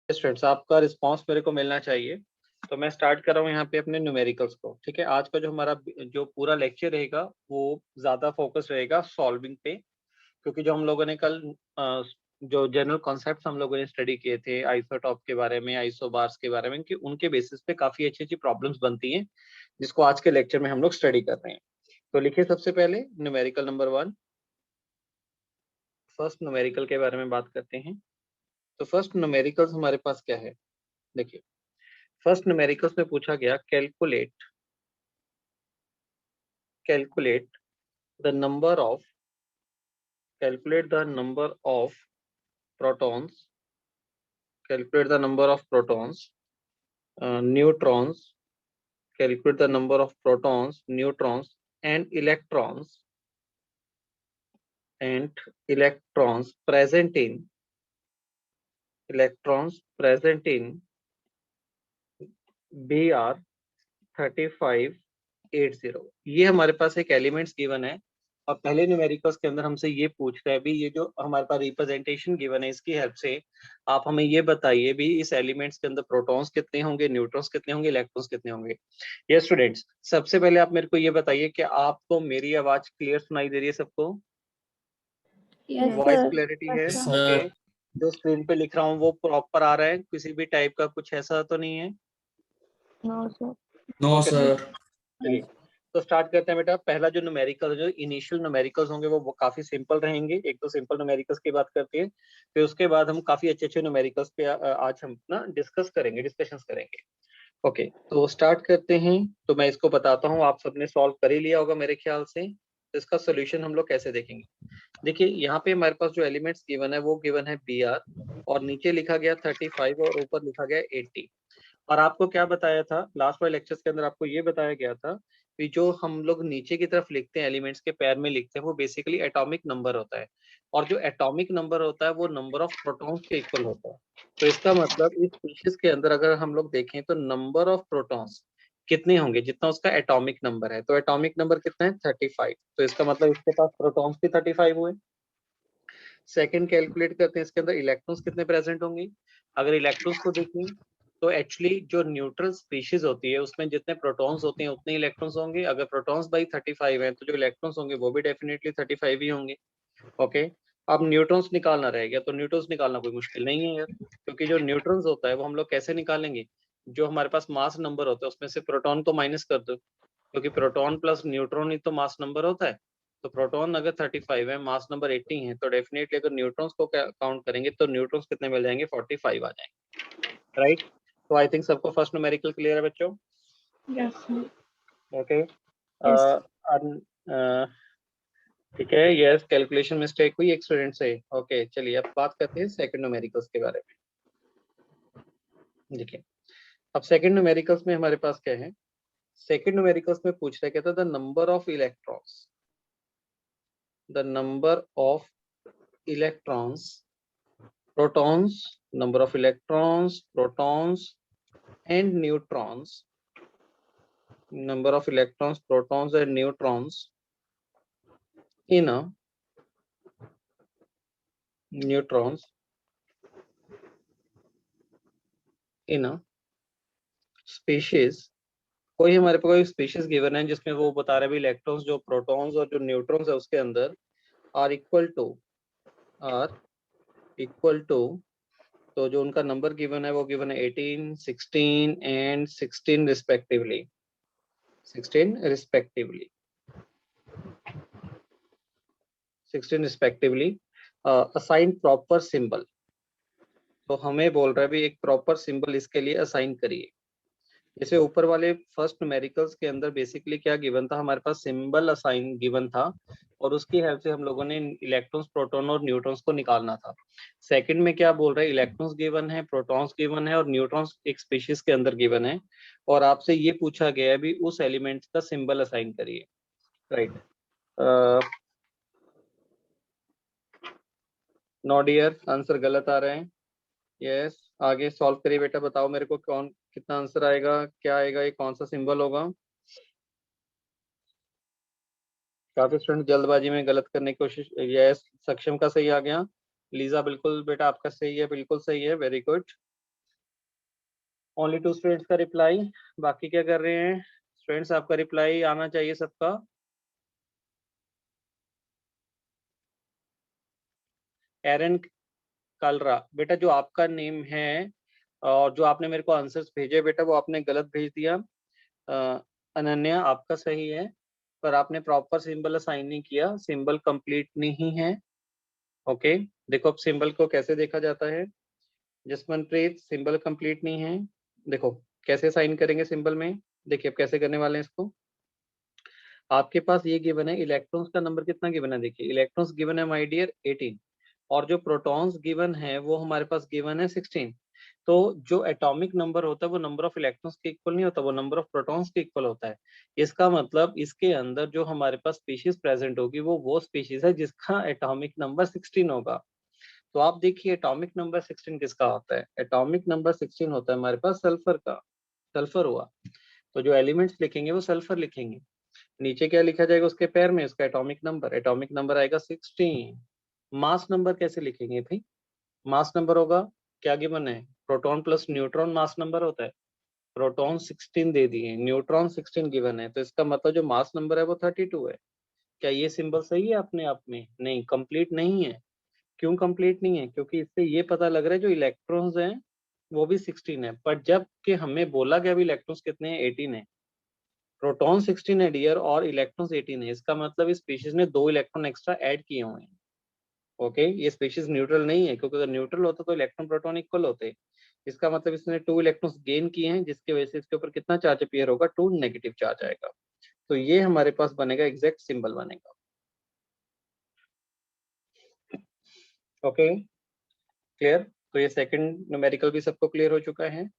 Students आपका response मेरे को मिलना चाहिए। तो मैं स्टार्ट कर रहा हूँ यहाँ पे अपने न्यूमेरिकल्स को। ठीक है, आज का जो हमारा जो पूरा लेक्चर रहेगा वो ज्यादा फोकस रहेगा सॉल्विंग पे, क्योंकि जो हम लोगों ने कल जो जनरल कॉन्सेप्ट्स हम लोगों ने स्टडी किए थे आइसोटॉप के बारे में, आइसोबार्स के बारे में, कि उनके बेसिस पे काफी अच्छी अच्छी प्रॉब्लम्स बनती हैं, जिसको आज के लेक्चर में हम लोग स्टडी कर रहे हैं। तो लिखिए सबसे पहले न्यूमेरिकल नंबर 1। फर्स्ट न्यूमेरिकल के बारे में बात करते हैं। तो फर्स्ट न्यूमेरिकल्स हमारे पास क्या है, देखिए। फर्स्ट न्यूमेरिकल्स में पूछा गया calculate the number of protons, calculate the number of protons, neutrons, calculate the number of protons, neutrons and electrons present in BR 3580। ये हमारे पास एक एलिमेंट्स गिवन है, और पहले न्यूमेरिकल्स के अंदर हमसे ये पूछ रहा है भी ये जो हमारे पास रिप्रेजेंटेशन गिवन है, इसकी हेल्प से आप हमें ये बताइए भी इस एलिमेंट्स के अंदर प्रोटॉन्स कितने होंगे, न्यूट्रॉन्स कितने होंगे, इलेक्ट्रॉन्स कितने होंगे। ये स्टूडेंट्स सबसे पहले आप मेरे को ये बताइए कि आपको मेरी आवाज क्लियर सुनाई दे रही है सबको? वॉइस क्लैरिटी है? ओके। जो स्क्रीन पे लिख रहा हूँ वो प्रॉपर आ रहा है? किसी भी टाइप का कुछ ऐसा तो नहीं है? No sir. चलिए तो स्टार्ट करते हैं बेटा। पहला जो न्यूमेरिकल, जो इनिशियल न्यूमेरिकल्स होंगे वो काफी सिंपल रहेंगे। एक तो सिंपल न्यूमेरिकल्स की बात करते हैं, फिर उसके बाद हम काफी अच्छे अच्छे न्यूमेरिकल्स पे आज हम ना डिस्कशंस करेंगे। ओके, तो स्टार्ट करते हैं। तो मैं इसको बताता हूँ, आप सबने सॉल्व कर ही लिया होगा मेरे ख्याल से। तो इसका सोल्यूशन हम लोग कैसे देखेंगे, देखिए। यहाँ पे हमारे पास जो एलिमेंट्स गिवन है वो गिवन है BR, और नीचे लिखा गया 35 और ऊपर लिखा गया 80। और आपको क्या बताया था लास्ट वाले लेक्चर्स के अंदर, आपको ये बताया गया था कि जो हम लोग नीचे की तरफ लिखते हैं, एलिमेंट्स के पैर में लिखते हैं, वो बेसिकली एटॉमिक नंबर होता है। और जो एटॉमिक नंबर होता है वो नंबर ऑफ प्रोटॉन्स के इक्वल होता है। तो इसका मतलब इस स्पीशीज के अंदर अगर हम लोग देखें तो नंबर ऑफ प्रोटॉन्स कितने होंगे, जितना उसका एटॉमिक नंबर है। तो एटॉमिक नंबर कितना है? 35। तो इसका मतलब इसके पास प्रोटॉन्स भी 35 हुए। सेकंड कैलकुलेट करते हैं, इसके अंदर इलेक्ट्रॉन्स कितने प्रेजेंट होंगे। अगर इलेक्ट्रॉन्स को देखें तो एक्चुअली जो न्यूट्रल स्पीशीज होती है उसमें जितने प्रोटॉन्स होते हैं उतने इलेक्ट्रॉन्स होंगे। अगर प्रोटॉन्स बाई 35 है तो जो इलेक्ट्रॉन्स होंगे वो भी डेफिनेटली 35 ही होंगे। ओके, अब न्यूट्रॉन्स निकालना रह गया। तो न्यूट्रॉन्स निकालना कोई मुश्किल नहीं है यार, क्योंकि जो न्यूट्रॉन्स होता है वो हम लोग कैसे निकालेंगे, जो हमारे पास मास नंबर होता है उसमें से प्रोटॉन को माइनस कर दो, क्योंकि प्रोटॉन प्लस न्यूट्रॉन ही तो मास नंबर होता है। तो प्रोटॉन अगर 35 है, मास नंबर 80 है, तो डेफिनेटली अगर न्यूट्रॉन्स को काउंट करेंगे तो न्यूट्रॉन्स कितने मिल जाएंगे? 45 आ जाएंगे, राइट। तो आई थिंक सबको फर्स्ट न्यूमेरिकल क्लियर है बच्चों? ओके, ठीक है। यस, कैलकुलेशन मिस्टेक हुई एक स्टूडेंट से। ओके चलिए अब बात करते हैं सेकंड न्यूमेरिकल्स के बारे में। देखिए अब सेकंड न्यूमेरिकल्स में हमारे पास क्या है। सेकंड न्यूमेरिकल्स में पूछ रहा है, कहता है the number of electrons, protons, number of electrons, protons and neutrons, number of electrons, protons and neutrons in a species। कोई हमारे पास कोई स्पीशीज गिवन है जिसमें वो बता रहे हैं इलेक्ट्रॉन्स, जो प्रोटॉन्स और जो न्यूट्रॉन्स है उसके अंदर आर इक्वल टू, तो जो उनका नंबर गिवन है वो गिवन है 18, 16 and 16 respectively. 16 respectively. Assign proper symbol. तो हमें बोल रहा है भी एक प्रॉपर सिंबल इसके लिए असाइन करिए। जैसे ऊपर वाले फर्स्ट न्यूमेरिकल्स के अंदर बेसिकली क्या गिवन था, हमारे पास सिंबल असाइन गिवन था, और उसकी हेल्प से हम लोगों ने इलेक्ट्रॉन्स, प्रोटॉन और न्यूट्रॉन्स को निकालना था। सेकंड में क्या बोल रहे हैं, इलेक्ट्रॉन्स गिवन है, प्रोटॉन्स गिवन है और न्यूट्रॉन्स एक स्पीशीज के अंदर गिवन है, और आपसे ये पूछा गया है भी उस एलिमेंट का सिंबल असाइन करिए, राइट। नो डियर, आंसर गलत आ रहे हैं। यस, आगे सॉल्व करिए बेटा, बताओ मेरे को कौन कितना आंसर आएगा, क्या आएगा, ये कौन सा सिंबल होगा। काफी स्टूडेंट जल्दबाजी में गलत करने की कोशिश। यस, सक्षम का सही आ गया। लीजा बिल्कुल बेटा आपका सही है, बिल्कुल सही है, वेरी गुड। ओनली 2 स्टूडेंट्स का रिप्लाई, बाकी क्या कर रहे हैं स्टूडेंट्स? आपका रिप्लाई आना चाहिए सबका। एरन कालरा, बेटा जो आपका नेम है और जो आपने मेरे को आंसर्स भेजे बेटा वो आपने गलत भेज दिया। अनन्या आपका सही है, पर आपने प्रॉपर सिंबल असाइन नहीं किया, सिंबल कंप्लीट नहीं है। ओके, देखो अब सिंबल को कैसे देखा जाता है। जसमनप्रीत सिंबल कंप्लीट नहीं है, देखो कैसे साइन करेंगे सिंबल में। देखिए अब कैसे करने वाले हैं इसको। आपके पास ये गिवन है, इलेक्ट्रॉन्स का नंबर कितना गिवन है, देखिए इलेक्ट्रॉन्स गिवन है माय डियर 18, और जो प्रोटॉन्स गिवन है वो हमारे पास गिवन है 16। तो जो एटॉमिक नंबर होता है वो नंबर ऑफ इलेक्ट्रॉन्स के इक्वल नहीं होता, वो नंबर ऑफ प्रोटॉन्स के इक्वल होता है। इसका मतलब इसके अंदर जो हमारे पास स्पीशीज प्रेजेंट होगी वो स्पीशीज है जिसका एटॉमिक नंबर 16 होगा। तो आप देखिए एटॉमिक नंबर 16 किसका होता है, एटॉमिक नंबर 16 होता है हमारे पास सल्फर का। सल्फर हुआ, तो जो एलिमेंट्स लिखेंगे वो सल्फर लिखेंगे। नीचे क्या लिखा जाएगा उसके पैर में, उसका एटॉमिक नंबर आएगा 16। मास नंबर कैसे लिखेंगे भाई, मास नंबर होगा, क्या गिवन है, proton plus neutron mass number होता है। प्रोटॉन 16 दे दिए, न्यूट्रॉन 16 गिवन है, तो इसका मतलब जो मास नंबर है वो 32 है। क्या ये सिंबल सही है अपने आप में? नहीं, कंप्लीट नहीं है। क्यों कंप्लीट नहीं है? क्योंकि इससे ये पता लग रहा है जो इलेक्ट्रॉन्स हैं वो भी 16 है, पर जब कि हमें बोला गया भी इलेक्ट्रॉन्स कितने हैं, 18 है। प्रोटॉन 16 है डियर और इलेक्ट्रॉन्स 18 है, इसका मतलब इस स्पीशीज ने 2 इलेक्ट्रॉन एक्स्ट्रा ऐड किए हुए हैं। ओके, ये स्पीशीज न्यूट्रल नहीं है, क्योंकि अगर न्यूट्रल होता तो इलेक्ट्रॉन प्रोटॉन इक्वल होते। इसका मतलब इसने 2 इलेक्ट्रॉन्स गेन किए हैं, जिसकी वजह से इसके ऊपर कितना चार्ज अपीयर होगा, 2 नेगेटिव चार्ज आएगा। तो ये हमारे पास बनेगा, एग्जैक्ट सिंबल बनेगा। Okay, clear? तो ये सेकंड न्यूमेरिकल भी सबको क्लियर हो चुका है।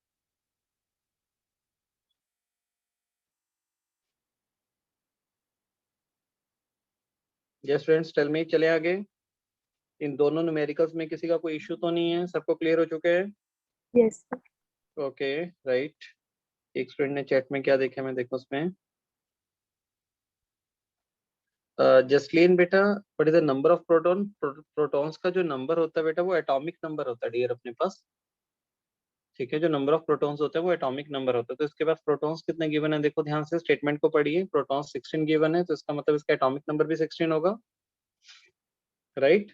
यस फ्रेंड्स, टेल मी, चले आगे। इन दोनों न्यूमेरिकल्स में किसी का कोई इश्यू तो नहीं है, सबको क्लियर हो चुके हैं? यस। Okay, right. एक स्टूडेंट ने चैट में क्या देखा, मैं देखो उसमें। जसलीन बेटा, what is the number of proton? Protons का जो नंबर होता है बेटा वो एटॉमिक नंबर होता है डियर अपने पास। ठीक है, जो नंबर ऑफ प्रोटॉन्स होते हैं वो एटॉमिक नंबर होता है। तो इसके पास प्रोटॉन्स कितने गिवन है, देखो ध्यान से स्टेटमेंट को पढ़िए। प्रोटॉन्स 16 गिवन है, तो इसका मतलब इसका एटॉमिक नंबर भी 16 होगा, राइट?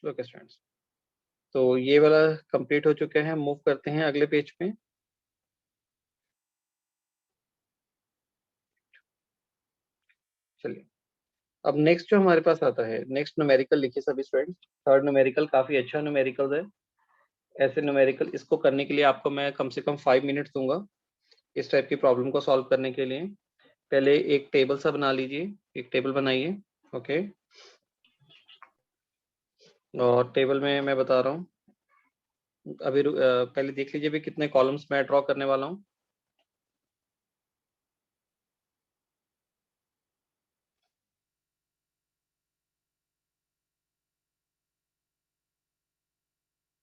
ओके स्टूडेंट्स, तो ये वाला कंप्लीट हो चुके हैं, मूव करते हैं अगले पेज पे। चलिए, अब नेक्स्ट जो हमारे पास आता है, नेक्स्ट न्यूमेरिकल लिखिए सभी स्टूडेंट्स। थर्ड न्यूमेरिकल काफी अच्छा न्यूमेरिकल है। ऐसे न्यूमेरिकल इसको करने के लिए आपको मैं कम से कम 5 मिनट दूंगा, इस टाइप की प्रॉब्लम को सॉल्व करने के लिए। पहले एक टेबल सा बना लीजिए, एक टेबल बनाइए। ओके, और टेबल में मैं बता रहा हूँ अभी पहले देख लीजिए भी कितने कॉलम्स मैं ड्रॉ करने वाला हूँ।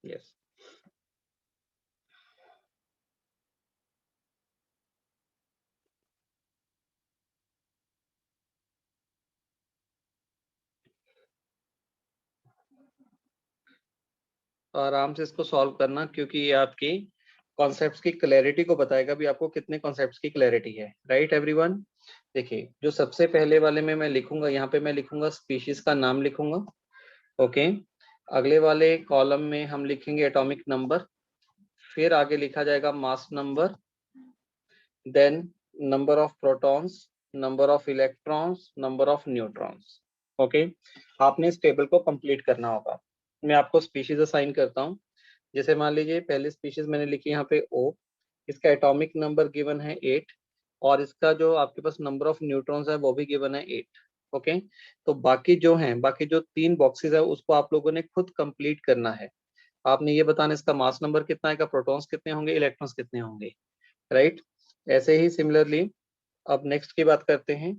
यस, आराम से इसको सॉल्व करना, क्योंकि ये आपकी कॉन्सेप्ट्स की क्लैरिटी को बताएगा भी आपको कितने कॉन्सेप्ट्स की क्लैरिटी है, राइट एवरीवन? देखिए जो सबसे पहले वाले में मैं लिखूंगा, यहाँ पे मैं लिखूंगा स्पीशीज का नाम लिखूंगा। ओके, अगले वाले कॉलम में हम लिखेंगे एटॉमिक नंबर, फिर आगे लिखा जाएगा mass number, then number of protons, number of electrons, number of neutrons. Okay, आपने इस टेबल को कंप्लीट करना होगा। मैं आपको स्पीशीज असाइन करता हूँ। जैसे मान लीजिए पहली स्पीशीज मैंने लिखी यहाँ पे ओ, इसका एटॉमिक नंबर गिवन है 8, और इसका जो आपके पास नंबर ऑफ न्यूट्रॉन्स है वो भी गिवन है 8। ओके, तो बाकी जो हैं, बाकी जो 3 बॉक्सेस है उसको आप लोगों ने खुद कंप्लीट करना है। आपने ये बताना इसका मास नंबर कितना है, प्रोटॉन्स कितने होंगे, इलेक्ट्रॉन्स कितने होंगे, राइट? ऐसे ही सिमिलरली अब नेक्स्ट की बात करते हैं।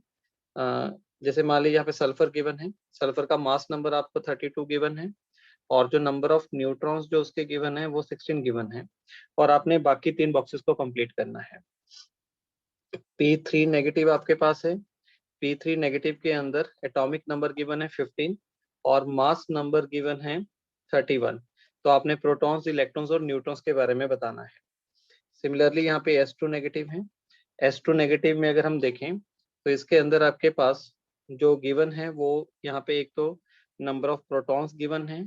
जैसे मान लीजिए यहाँ पे सल्फर गिवन है, सल्फर का मास नंबर आपको 32 गिवन है, और जो नंबर ऑफ न्यूट्रॉन्स जो उसके गिवन है वो 16 गिवन है, और आपने बाकी 3 बॉक्सेस को कंप्लीट करना है। P3 नेगेटिव आपके पास है, P3 नेगेटिव के अंदर एटॉमिक नंबर गिवन है 15 और मास नंबर गिवन है 31। तो आपने प्रोटॉन्स, इलेक्ट्रॉन्स और न्यूट्रॉन्स के बारे में बताना है। सिमिलरली यहाँ पे S2 नेगेटिव है। S2 नेगेटिव में अगर हम देखें तो इसके अंदर आपके पास जो गिवन है वो यहाँ पे एक तो नंबर ऑफ प्रोटॉन्स गिवन है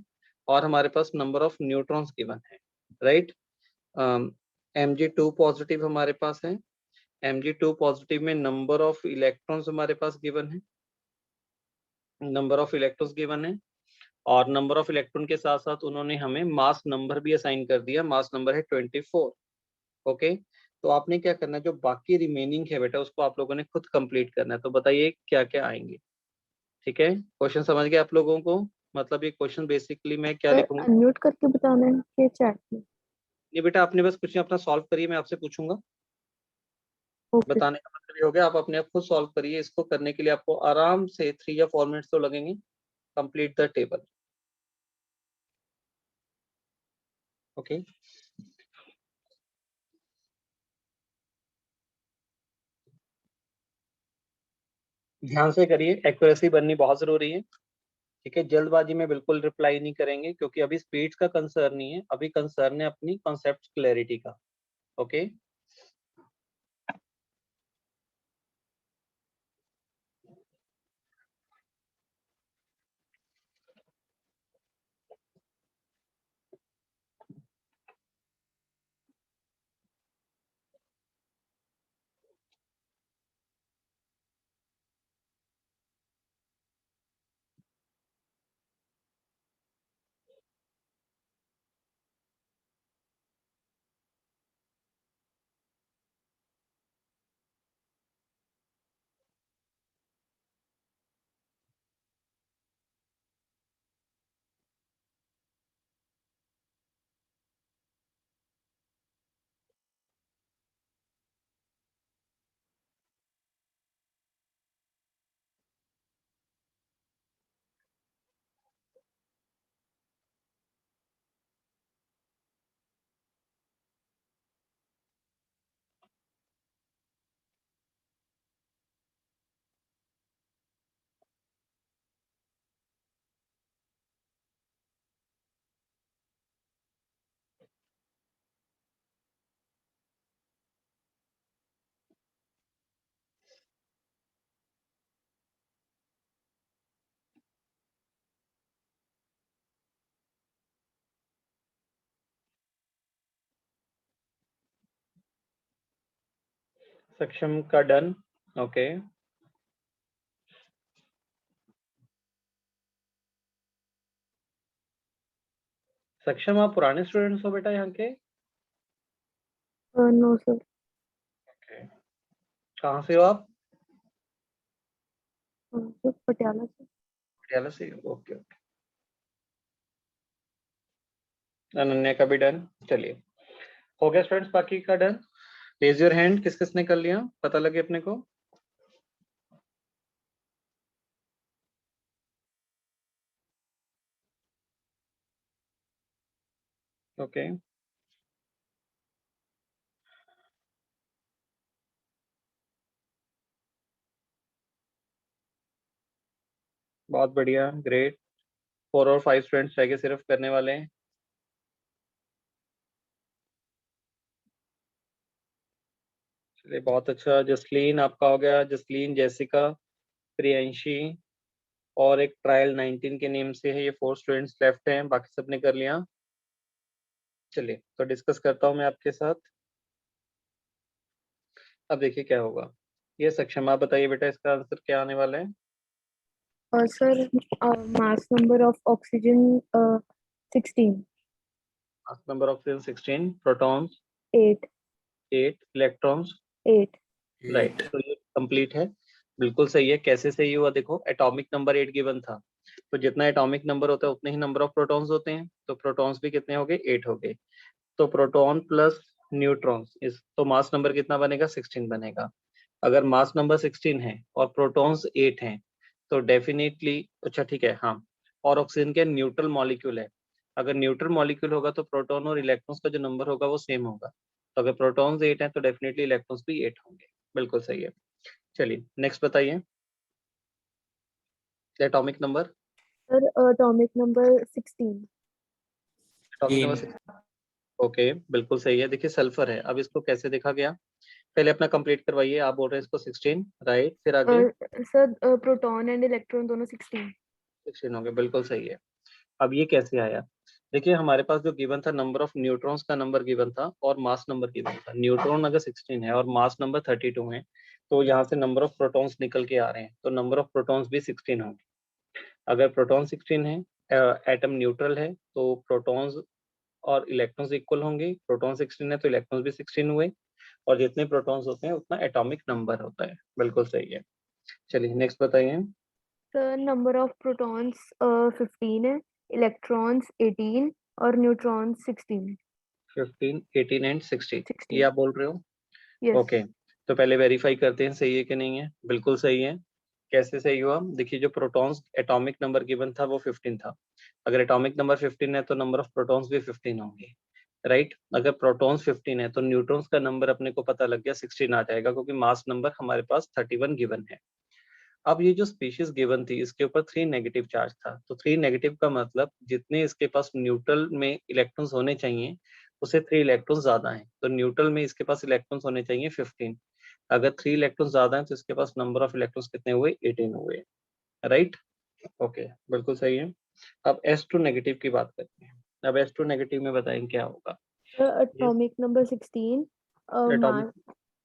और हमारे पास नंबर ऑफ न्यूट्रॉन्स गिवन है, राइट। Mg2 पॉजिटिव हमारे पास है। Mg2 पॉजिटिव में नंबर ऑफ इलेक्ट्रॉन्स हमारे पास गिवन है, नंबर ऑफ इलेक्ट्रॉन्स गिवन है और नंबर ऑफ इलेक्ट्रॉन के साथ साथ उन्होंने हमें मास नंबर भी असाइन कर दिया। मास नंबर है 24। ओके, तो आपने क्या करना है, जो बाकी रिमेनिंग है बेटा उसको आप लोगों ने खुद कंप्लीट करना है। तो बताइए क्या क्या आएंगे। ठीक है, क्वेश्चन समझ गए आप लोगों को? मतलब ये क्वेश्चन बेसिकली मैं क्या लिखूंगा। अनम्यूट करके बताना है कि चैट में? नहीं बेटा, आपने बस कुछ अपना सॉल्व करिए, मैं आपसे पूछूंगा। ओके। बताने का मतलब ये हो गया, आप अपने आप खुद सॉल्व करिए। इसको करने के लिए आपको आराम से 3 या 4 मिनट्स तो लगेंगे। Complete the table. ओके, ध्यान से करिए, एक्यूरेसी बननी बहुत जरूरी है। ठीक है, जल्दबाजी में बिल्कुल रिप्लाई नहीं करेंगे क्योंकि अभी स्पीड्स का कंसर्न नहीं है, अभी कंसर्न है अपनी कॉन्सेप्ट क्लैरिटी का। ओके, सक्षम का डन। ओके, सक्षम आप पुराने स्टूडेंट्स हो बेटा यहाँ के? No sir. Okay. कहाँ से हो आप? सर पटियाला से। पटियाला से। ओके ओके, अनन्या का भी डन। चलिए, हो गया स्टूडेंट्स बाकी का डन? रेज योर हैंड, किस किसने कर लिया, पता लगे अपने को। ओके, बहुत बढ़िया, ग्रेट। 4 और 5 स्टूडेंट्स रह गए सिर्फ करने वाले हैं। चलिए बहुत अच्छा, जसलीन आपका हो गया। जसलीन, जैसिका, प्रियंशी और एक ट्रायल 19 के नेम से है। ये 4 स्टूडेंट्स लेफ्ट हैं, बाकी सबने कर लिया। चलिए तो डिस्कस करता हूँ मैं आपके साथ। अब देखिए क्या होगा। ये सक्षम, आप बताइए बेटा इसका आंसर क्या आने वाला है। Sir mass number of oxygen 16। Mass number oxygen 16, protons 8। 8, electrons 8। Right. तो ये कंप्लीट है, बिल्कुल सही है। कैसे सही हुआ देखो, एटॉमिक नंबर 8 गिवन था, तो जितना एटॉमिक नंबर होता है उतने ही नंबर ऑफ प्रोटॉन्स होते हैं, तो प्रोटॉन्स भी कितने हो गए, 8 हो गए। तो प्रोटॉन प्लस न्यूट्रॉन्स इस तो मास नंबर कितना बनेगा, 16 बनेगा। अगर मास नंबर 16 है और प्रोटॉन्स 8 हैं तो डेफिनेटली, अच्छा ठीक है हाँ, और ऑक्सीजन के न्यूट्रल मॉलिक्यूल है। अगर न्यूट्रल मॉलिक्यूल होगा तो प्रोटॉन और इलेक्ट्रॉन्स का जो नंबर होगा वो सेम होगा। तो अगर प्रोटॉन्स 8 हैं तो डेफिनेटली इलेक्ट्रॉन्स भी 8 होंगे। बिल्कुल सही है। चलिए नेक्स्ट बताइए। Atomic number, sir atomic number 16। Atomic number 6। Okay, बिल्कुल सही है। देखिए सल्फर है, अब इसको कैसे देखा गया, पहले अपना कंप्लीट करवाइए। आप बोल रहे हैं इसको 16, राइट, फिर आगे सर प्रोटॉन एंड इलेक्ट्रॉन दोनों 16। 16 हो गए, बिल्कुल सही है। अब ये कैसे आया, देखिए हमारे पास जो गिवन था, नंबर ऑफ न्यूट्रॉन्स का नंबर गिवन था और मास नंबर गिवन था। न्यूट्रॉन अगर 16 है और मास नंबर 32 है, तो यहाँ से नंबर ऑफ प्रोटॉन्स निकल के आ रहे हैं, तो नंबर ऑफ प्रोटॉन्स भी 16 होंगे। अगर प्रोटॉन 16 है, एटम न्यूट्रल है, तो प्रोटॉन्स और इलेक्ट्रॉन्स इक्वल होंगे। प्रोटॉन 16 है तो इलेक्ट्रॉन्स भी 16 हुए, और जितने प्रोटॉन्स होते हैं उतना एटॉमिक नंबर होता है। बिल्कुल सही है। चलिए नेक्स्ट बताइए। सर नंबर ऑफ प्रोटॉन्स 15 है, इलेक्ट्रॉन्स 18 और न्यूट्रॉन्स 16 है। 15, 18 एंड 16, ये 16। आप बोल रहे हो। यस। ओके, तो पहले वेरीफाई करते हैं सही है कि नहीं है। बिल्कुल सही है। कैसे सही हुआ, देखिए जो प्रोटॉन्स एटॉमिक नंबर गिवन था वो 15 था। अगर एटॉमिक नंबर 15 है तो नंबर ऑफ प्रोटॉन्स भी 15 होंगे, राइट। अगर प्रोटॉन्स 15 है तो न्यूट्रॉन्स का नंबर अपने को पता लग गया, 16 आ जाएगा, क्योंकि मास नंबर हमारे पास 31 गिवन है। अब ये जो स्पीशीज गिवन थी इसके ऊपर 3 नेगेटिव चार्ज था, तो 3 नेगेटिव का मतलब जितने इसके पास न्यूट्रल में इलेक्ट्रॉन्स होने चाहिए उसे 3 इलेक्ट्रॉन्स ज्यादा हैं, तो न्यूट्रल में इसके पास इलेक्ट्रॉन्स होने चाहिए 15। अगर 3 इलेक्ट्रॉन्स ज्यादा हैं तो इसके पास नंबर ऑफ इलेक्ट्रॉन्स कितने हुए, 18 हुए, राइट। ओके, बिल्कुल सही है। अब S2 नेगेटिव की बात करते हैं। अब S2 नेगेटिव में बताएं क्या होगा। ये atomic number 16, atomic, mass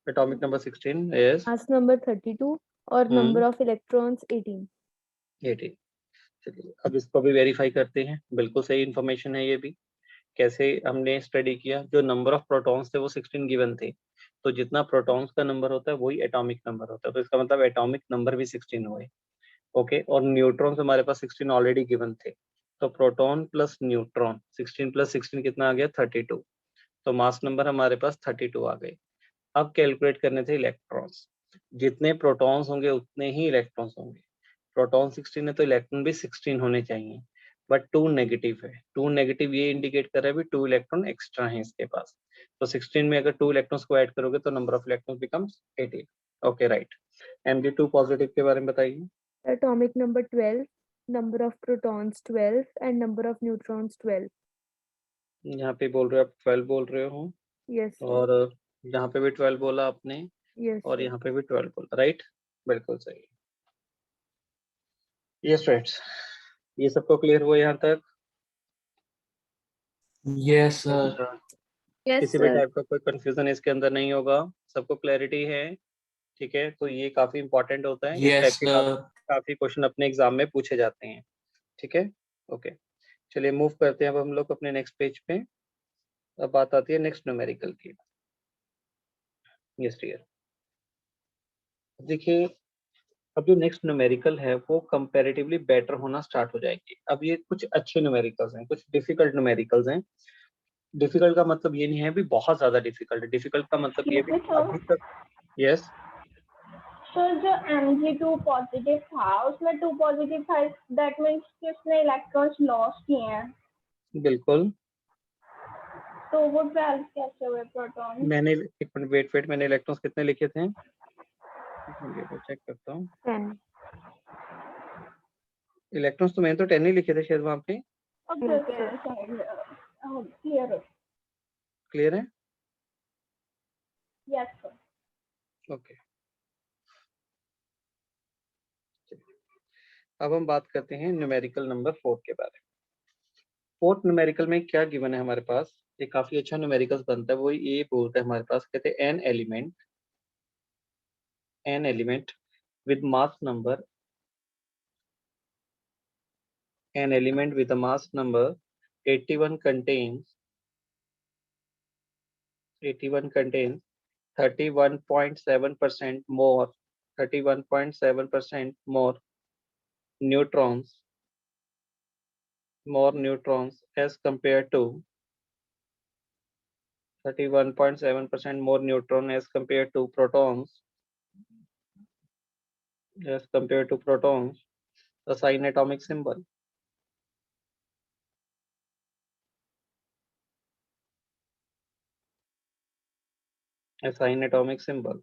atomic number 16 yes. Number 32 और नंबर हम्म, ऑफ इलेक्ट्रॉन्स 18। 18। चलिए अब इसको भी वेरीफाई करते हैं, बिल्कुल सही इन्फॉर्मेशन है ये भी। कैसे हमने स्टडी किया, जो नंबर ऑफ प्रोटॉन्स थे वो 16 गिवन थे, तो जितना प्रोटॉन्स का नंबर होता है वही एटॉमिक नंबर होता है, तो इसका मतलब एटॉमिक नंबर भी 16 हुए। ओके, और न्यूट्रॉन्स हमारे पास 16 ऑलरेडी गिवन थे, तो प्रोटॉन प्लस न्यूट्रॉन 16 प्लस 16 कितना आ गया, 32। तो मास नंबर हमारे पास 32 आ गए। अब कैलकुलेट करने थे इलेक्ट्रॉन्स, जितने प्रोटॉन्स होंगे उतने ही इलेक्ट्रॉन्स होंगे। प्रोटॉन 16 है तो इलेक्ट्रॉन भी 16 होने चाहिए, बट 2 नेगेटिव है। 2 नेगेटिव ये इंडिकेट कर रहा है भी 2 इलेक्ट्रॉन एक्स्ट्रा है इसके पास, तो 16 में अगर 2 इलेक्ट्रॉन्स को ऐड करोगे तो number of electrons becomes 18। Okay right. Mg2 positive के बारे में बताइए। Atomic number 12, number of protons 12 and number of neutrons 12। यहाँ पे बोल रहे हो आप 12 बोल रहे हो, यस सर। और यहाँ पे भी 12 बोला आपने, यस और सर। यहाँ पे भी 12 बोला, राइट। बिल्कुल सही। ये स्ट्रेट्स, ये सबको क्लियर हुआ यहाँ तक। Yes sir. यस किसी भी सर। टाइप का कोई कंफ्यूजन इसके अंदर नहीं होगा, सबको क्लैरिटी है। ठीक है, तो ये काफी इंपॉर्टेंट होता है, इस टाइप यस के सर। काफी क्वेश्चन अपने एग्जाम में पूछे जाते हैं। ठीक है, ओके। चलिए मूव करते हैं अब हम लोग अपने नेक्स्ट पेज पे। अब बात आती है नेक्स्ट न्यूमेरिकल की। यस डियर, देखिए अब जो नेक्स्ट न्यूमेरिकल है वो कंपैरेटिवली बेटर होना स्टार्ट हो जाएगी। अब ये कुछ अच्छे न्यूमेरिकल्स हैं, कुछ डिफिकल्ट न्यूमेरिकल्स हैं। डिफिकल्ट का मतलब ये नहीं है भी बहुत ज्यादा डिफिकल्ट है, डिफिकल्ट का मतलब ये भी ठीक है सर। अभी तक। यस, सर जो Mg2 पॉजिटिव था उसमें 2 पॉजिटिव था, दैट मीन्स कि उसने इलेक्ट्रॉन्स लॉस किए हैं, बिल्कुल। तो वो 12 कैसे हुए प्रोटॉन? मैंने एक मिनट वेट वेट, मैंने इलेक्ट्रॉन्स कितने लिखे थे, एक मिनट चेक करता हूँ। 10। इलेक्ट्रॉन्स तो मैंने तो 10 ही लिखे थे शायद वहाँ पे। Okay okay clear. क्लियर है, यस सर। ओके। अब हम बात करते हैं न्यूमेरिकल नंबर 4 के बारे में। फोर्थ न्यूमेरिकल में क्या गिवन है हमारे पास, ये काफी अच्छा न्यूमेरिकल बनता है। वो ये बोलता है हमारे पास, कहते हैं an element with mass number, an element with a mass number 81 contains 31.7% more 31.7% neutrons neutrons as compared to 31.7% more neutron as compared to protons, assign atomic symbol. assign atomic symbol,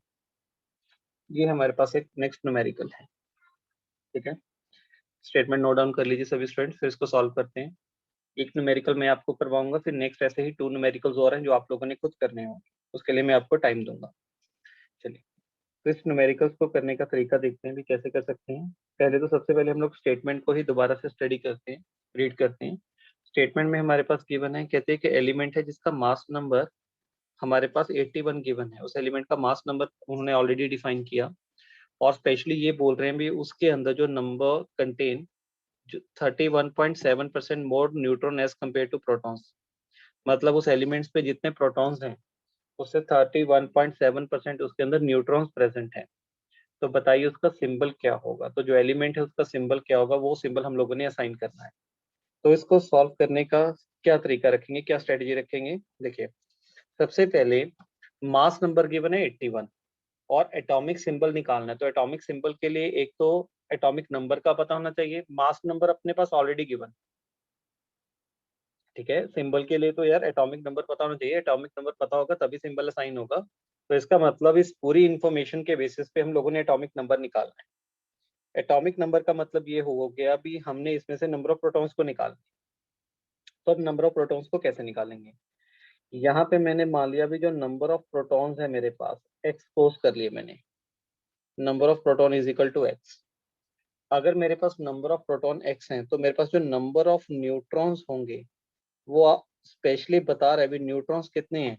ये हमारे पास एक नेक्स्ट न्यूमेरिकल है। ठीक है, statement note down कर लीजिए सभी student, फिर इसको सॉल्व करते हैं। एक न्यूमेरिकल मैं आपको करवाऊंगा, फिर नेक्स्ट ऐसे ही 2 न्यूमेरिकल्स और हैं जो आप लोगों ने खुद करने होंगे, उसके लिए मैं आपको टाइम दूंगा। चलिए, तो इस न्यूमेरिकल्स को करने का तरीका देखते हैं भी कैसे कर सकते हैं। पहले तो सबसे पहले हम लोग स्टेटमेंट को ही दोबारा से स्टडी करते हैं, रीड करते हैं। स्टेटमेंट में हमारे पास गिवन है, कहते हैं कि एलिमेंट है जिसका मास नंबर हमारे पास 81 गिवन है, उस एलिमेंट का मास नंबर उन्होंने ऑलरेडी डिफाइन किया, और स्पेशली ये बोल रहे हैं भी उसके अंदर जो number contain 31.7% more neutron as compare to protons, मतलब उस एलिमेंट्स पे जितने प्रोटॉन्स हैं उससे 31.7% उसके अंदर न्यूट्रॉन्स प्रेजेंट हैं। तो बताइए उसका सिंबल क्या होगा। तो जो एलिमेंट है उसका सिंबल क्या होगा, वो सिंबल हम लोगों ने असाइन करना है। तो इसको सॉल्व करने का क्या तरीका रखेंगे, क्या स्ट्रेटेजी रखेंगे। देखिए, सबसे पहले मास नंबर गिवन है 81 और एटॉमिक सिंबल निकालना है। तो एटॉमिक सिंबल के लिए एक तो एटॉमिक नंबर का पता होना चाहिए, मास नंबर अपने पास ऑलरेडी गिवन, ठीक है। सिंबल के लिए तो यार एटॉमिक नंबर पता होना चाहिए, एटॉमिक नंबर पता होगा तभी सिंबल असाइन होगा। तो इसका मतलब इस पूरी इंफॉर्मेशन के बेसिस पे हम लोगों ने एटॉमिक नंबर निकालना है। एटॉमिक नंबर का मतलब ये हो गया अभी हमने इसमें से नंबर ऑफ प्रोटॉन्स को निकालना है। तो अब नंबर ऑफ प्रोटॉन्स को कैसे निकालेंगे। यहाँ पे मैंने मान लिया भी जो नंबर ऑफ प्रोटॉन्स है मेरे पास, एक्सपोज कर लिए मैंने, number of proton is equal to x. अगर मेरे पास नंबर ऑफ प्रोटॉन एक्स हैं तो मेरे पास जो नंबर ऑफ न्यूट्रॉन्स होंगे वो स्पेशली बता रहा है भी न्यूट्रॉन्स कितने हैं।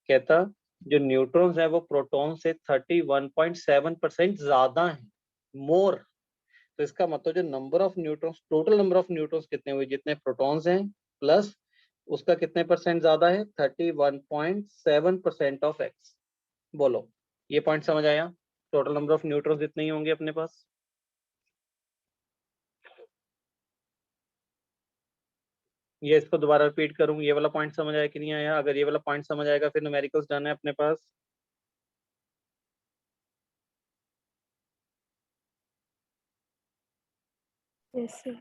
कहता जो न्यूट्रॉन्स है वो प्रोटॉन से 31.7% ज्यादा है, मोर। तो इसका मतलब जो number of neutrons, total number of neutrons कितने हुए, जितने प्रोटॉन्स हैं प्लस उसका कितने परसेंट ज्यादा है, 31.7% ऑफ एक्स। बोलो, ये पॉइंट समझ आया। टोटल नंबर ऑफ न्यूट्रॉन्स जितने ही होंगे अपने पास। ये इसको दोबारा रिपीट करूँ, ये वाला पॉइंट समझ आया कि नहीं आया। अगर ये वाला पॉइंट समझ आएगा फिर न्यूमेरिकल्स डन है अपने पास। Yes sir.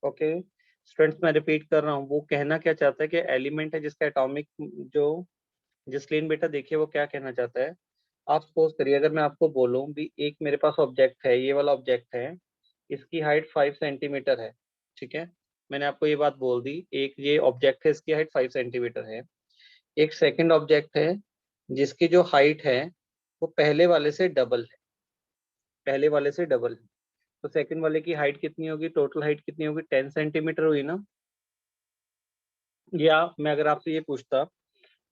ओके स्टूडेंट्स, मैं रिपीट कर रहा हूँ, वो कहना क्या चाहता है कि एलिमेंट है जिसका एटॉमिक जो, जसलीन बेटा देखिए वो क्या कहना चाहता है। आप सपोज करिए अगर मैं आपको बोलूं भी एक मेरे पास ऑब्जेक्ट है, ये वाला ऑब्जेक्ट है, इसकी हाइट 5 सेंटीमीटर है, ठीक है। मैंने आपको ये बात बोल दी, एक ये ऑब्जेक्ट है इसकी हाइट 5 सेंटीमीटर है। एक सेकंड ऑब्जेक्ट है जिसकी जो हाइट है वो पहले वाले से डबल है, पहले वाले से डबल है। तो सेकंड वाले की हाइट कितनी होगी, टोटल हाइट कितनी होगी, 10 सेंटीमीटर हुई ना। या मैं अगर आपसे ये पूछता,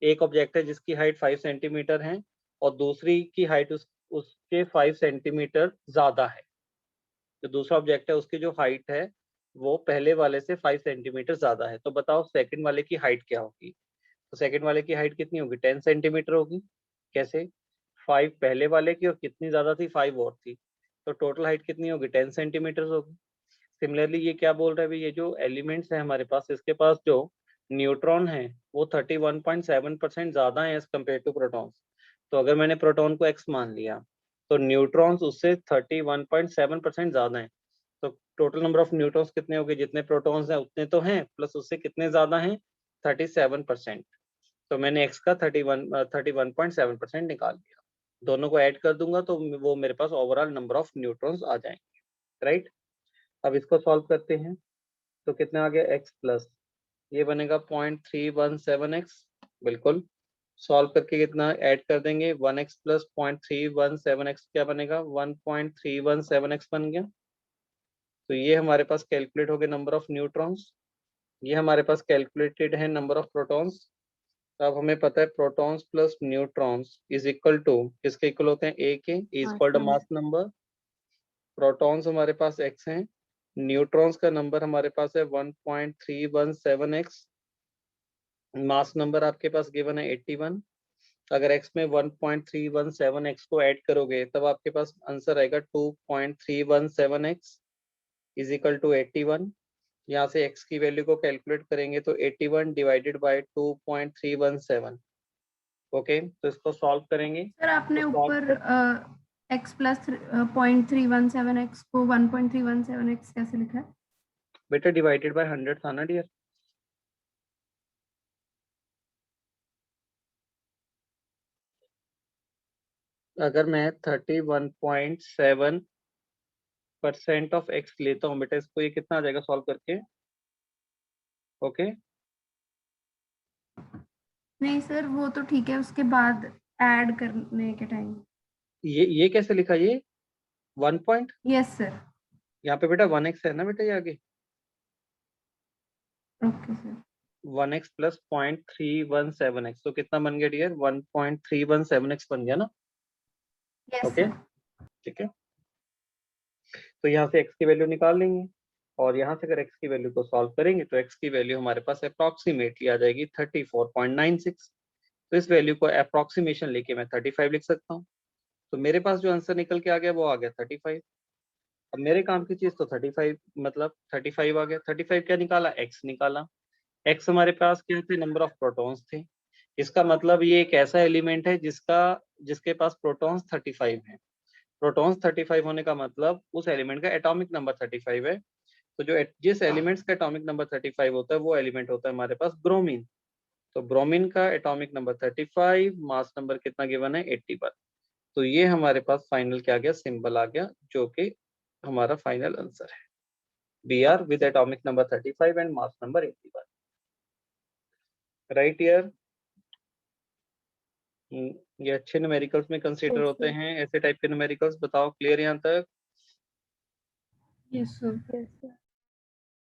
एक ऑब्जेक्ट है जिसकी हाइट 5 सेंटीमीटर है और दूसरी की हाइट उसके 5 सेंटीमीटर ज्यादा है, जो दूसरा ऑब्जेक्ट है उसकी जो हाइट है वो पहले वाले से 5 सेंटीमीटर ज्यादा है, तो बताओ सेकंड वाले की हाइट क्या होगी। तो सेकंड वाले की हाइट कितनी होगी, 10 सेंटीमीटर होगी। कैसे, 5 पहले वाले की और कितनी ज्यादा थी, 5 और थी, तो टोटल हाइट कितनी होगी, 10 सेंटीमीटर होगी। सिमिलरली ये क्या बोल रहा है भाई, ये जो एलिमेंट्स है हमारे पास, इसके पास जो न्यूट्रॉन है वो 31.7% ज्यादा है एज कम्पेयर टू प्रोटॉन्स। तो अगर मैंने प्रोटॉन को एक्स मान लिया तो न्यूट्रॉन्स उससे 31.7% ज्यादा है। तो टोटल नंबर ऑफ न्यूट्रॉन्स कितने हो गए, जितने प्रोटॉन्स हैं उतने तो हैं, प्लस उससे कितने ज्यादा हैं, 37%। तो मैंने एक्स का 31.7% निकाल लिया। दोनों को ऐड कर दूंगा तो वो मेरे पास ओवरऑल नंबर ऑफ न्यूट्रॉन्स आ जाएंगे, राइट। अब इसको सॉल्व करते हैं। तो कितना आ गया, एक्स प्लस ये बनेगा 0.317x, बिल्कुल। सॉल्व करके कितना ऐड कर देंगे, 1x प्लस 0.317x क्या बनेगा, 1.317x बन गया। तो ये हमारे पास कैलकुलेट हो गए नंबर ऑफ न्यूट्रॉन्स, ये हमारे पास कैलकुलेटेड है नंबर ऑफ प्रोटॉन्स। अब हमें पता है protons plus neutrons is equal to, किसके इक्वल होते हैं, ए के, is mass called number. Mass number. Protons हमारे पास x हैं, न्यूट्रॉन्स का नंबर हमारे पास है 1.317x, मास नंबर आपके पास गिवन है 81। अगर x में 1.317x को ऐड करोगे तब आपके पास आंसर आएगा 2.317x इज इक्वल टू 81। यहाँ से x की वैल्यू को कैलकुलेट करेंगे तो 81 डिवाइडेड बाय 2.317। ओके, तो इसको सॉल्व करेंगे। सर आपने तो ऊपर x प्लस 0.317x को 1.317x कैसे लिखा है? बेटा डिवाइडेड बाय 100 था ना डियर। अगर मैं 31.7 परसेंट ऑफ एक्स लेता हूँ बेटा इसको, ये कितना आ जाएगा सॉल्व करके? ओके नहीं सर, वो तो ठीक है, उसके बाद ऐड करने के टाइम। ये कैसे लिखा ये 1 पॉइंट? Yes sir. यहाँ पे बेटा 1x है ना बेटा, ये आगे okay sir. 1x plus 0.317x, तो कितना बन गया डियर? 1.317x बन गया ना? Yes okay sir. ठीक है, तो यहाँ से x की वैल्यू निकाल लेंगे, और यहाँ से अगर x की वैल्यू को सॉल्व करेंगे तो x की वैल्यू हमारे पास अप्रॉक्सीमेटली आ जाएगी 34.96। तो इस वैल्यू को अप्रॉक्सीमेशन लेके मैं 35 लिख सकता हूँ। तो मेरे पास जो आंसर निकल के आ गया वो आ गया 35। अब मेरे काम की चीज तो 35, मतलब 35 आ गया। 35 क्या निकाला? x निकाला। x हमारे पास क्या थे? नंबर ऑफ प्रोटॉन्स थे। इसका मतलब ये एक ऐसा एलिमेंट है जिसके पास प्रोटॉन्स 35 हैं। प्रोटॉन्स 35 होने का मतलब उस एलिमेंट का एटॉमिक नंबर 35 है। तो जिस एलिमेंट्स का एटॉमिक नंबर 35 होता है वो एलिमेंट होता है हमारे पास ब्रोमीन। तो ब्रोमीन का एटॉमिक नंबर 35, मास नंबर कितना गिवन है? 81। तो ये हमारे पास फाइनल क्या गया? सिंबल आ गया, जो कि हमारा फाइनल आंसर है। Br with atomic number 35 and mass number 81। Right year. ये अच्छे न्यूमेरिकल्स में कंसीडर यस होते सर। हैं, ऐसे टाइप के न्यूमेरिकल्स। बताओ क्लियर यहाँ तक? Yes sir. Yes sir.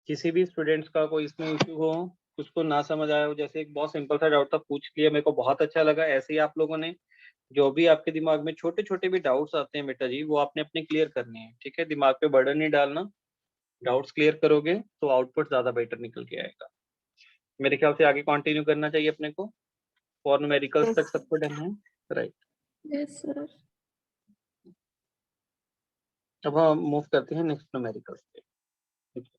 किसी भी स्टूडेंट्स का कोई इसमें इशू हो, कुछ को ना समझ आया हो, जैसे एक बहुत सिंपल सा डाउट था पूछ लिया, मेरे को बहुत अच्छा लगा। ऐसे ही आप लोगों ने जो भी आपके दिमाग में छोटे छोटे भी डाउट्स आते हैं बेटा जी, वो आपने अपने क्लियर करने हैं, ठीक है? दिमाग पे बर्डन नहीं डालना। डाउट्स क्लियर करोगे तो आउटपुट ज्यादा बेटर निकल के आएगा। मेरे ख्याल से आगे कंटिन्यू करना चाहिए अपने को। फॉर न्यूमेरिकल्स तक सबको डन है? राइट। Yes sir. अब हम मूव करते हैं नेक्स्ट न्यूमेरिकल्स पे। ठीक है?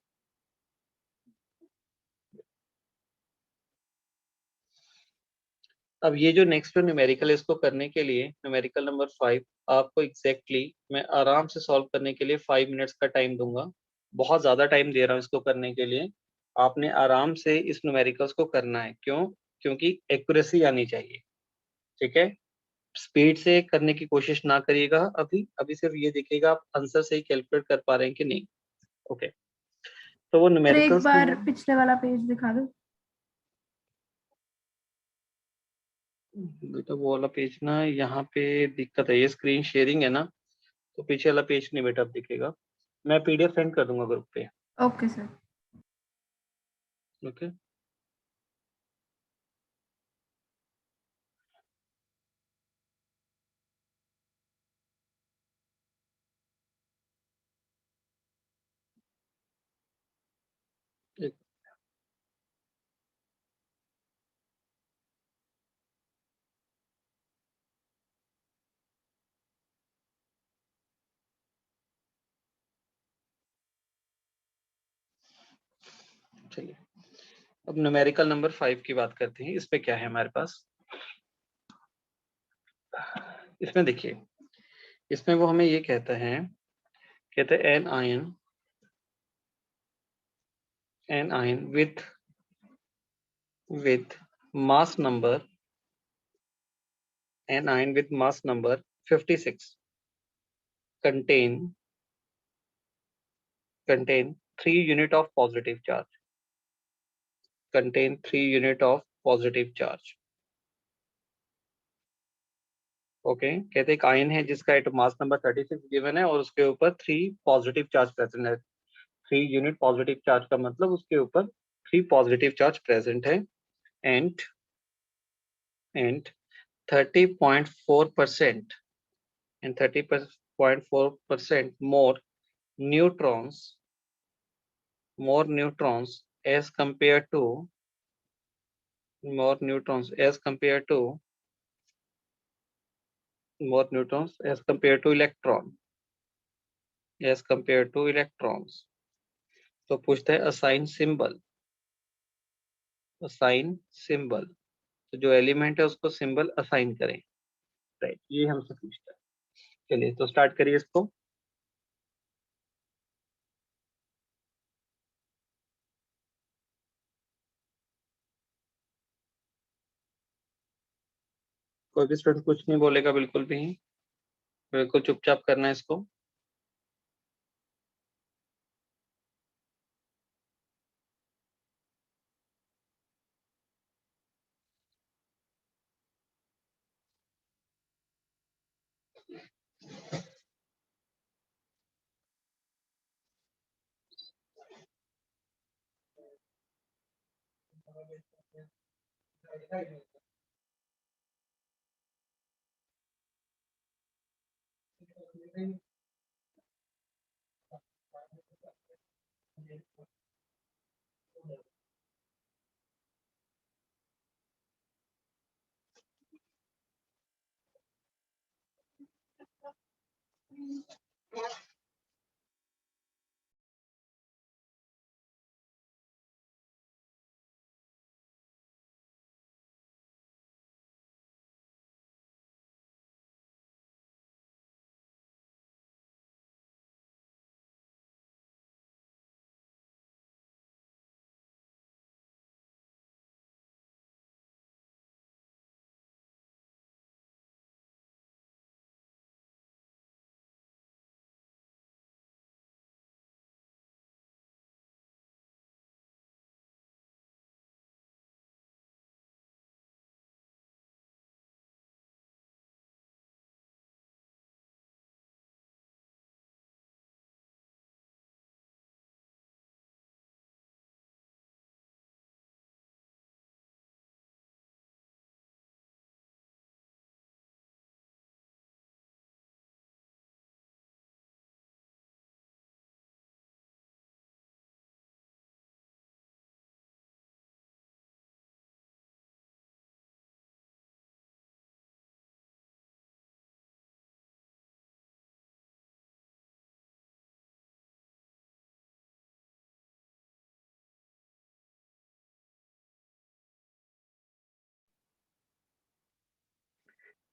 अब ये जो नेक्स्ट न्यूमेरिकल है, इसको करने के लिए न्यूमेरिकल नंबर 5 आपको एग्जैक्टली मैं आराम से सॉल्व करने के लिए 5 मिनट्स का टाइम दूंगा। बहुत ज्यादा टाइम दे रहा हूँ इसको करने के लिए। आपने आराम से इस न्यूमेरिकल्स को करना है। क्यों? क्योंकि एक्यूरेसी आनी चाहिए। ठीक है? स्पीड से करने की कोशिश ना करिएगा। अभी अभी सिर्फ ये देखिएगा आप आंसर सही कैलकुलेट कर पा रहे हैं कि नहीं। ओके, तो वो सर एक न्यूमेरिकल्स में बार पिछले वाला पेज दिखा दो। बेटा वो वाला पेज ना, यहाँ पे दिक्कत है, ये स्क्रीन शेयरिंग है ना, तो पीछे वाला पेज नहीं बेटा अब दिखेगा। मैं पीडीएफ सेंड कर दूंगा ग्रुप पे। Okay sir. ओके, एक चलिए, अब न्यूमेरिकल नंबर 5 की बात करते हैं। इस पे क्या है हमारे पास? इसमें देखिए, इसमें वो हमें ये कहते हैं an ion with mass number an ion with mass number 56 contain 3 unit of positive charge, contain 3 unit of positive charge। Okay, कहते एक आयन है जिसका मास नंबर 36 गिवन है और उसके ऊपर 3 पॉजिटिव चार्ज प्रेजेंट है। 3 यूनिट पॉजिटिव चार्ज का मतलब उसके ऊपर 3 पॉजिटिव चार्ज प्रेजेंट है। And 30.4% and 30.4% more neutrons as compared to more neutrons as compared to more neutrons as compared to electrons। तो पूछता है असाइन सिंबल। तो जो एलिमेंट है उसको सिंबल असाइन करें। राइट, ये हमसे पूछता है। चलिए तो स्टार्ट करिए इसको। कोई भी स्टूडेंट कुछ नहीं बोलेगा बिल्कुल भी, बिल्कुल चुपचाप करना है इसको।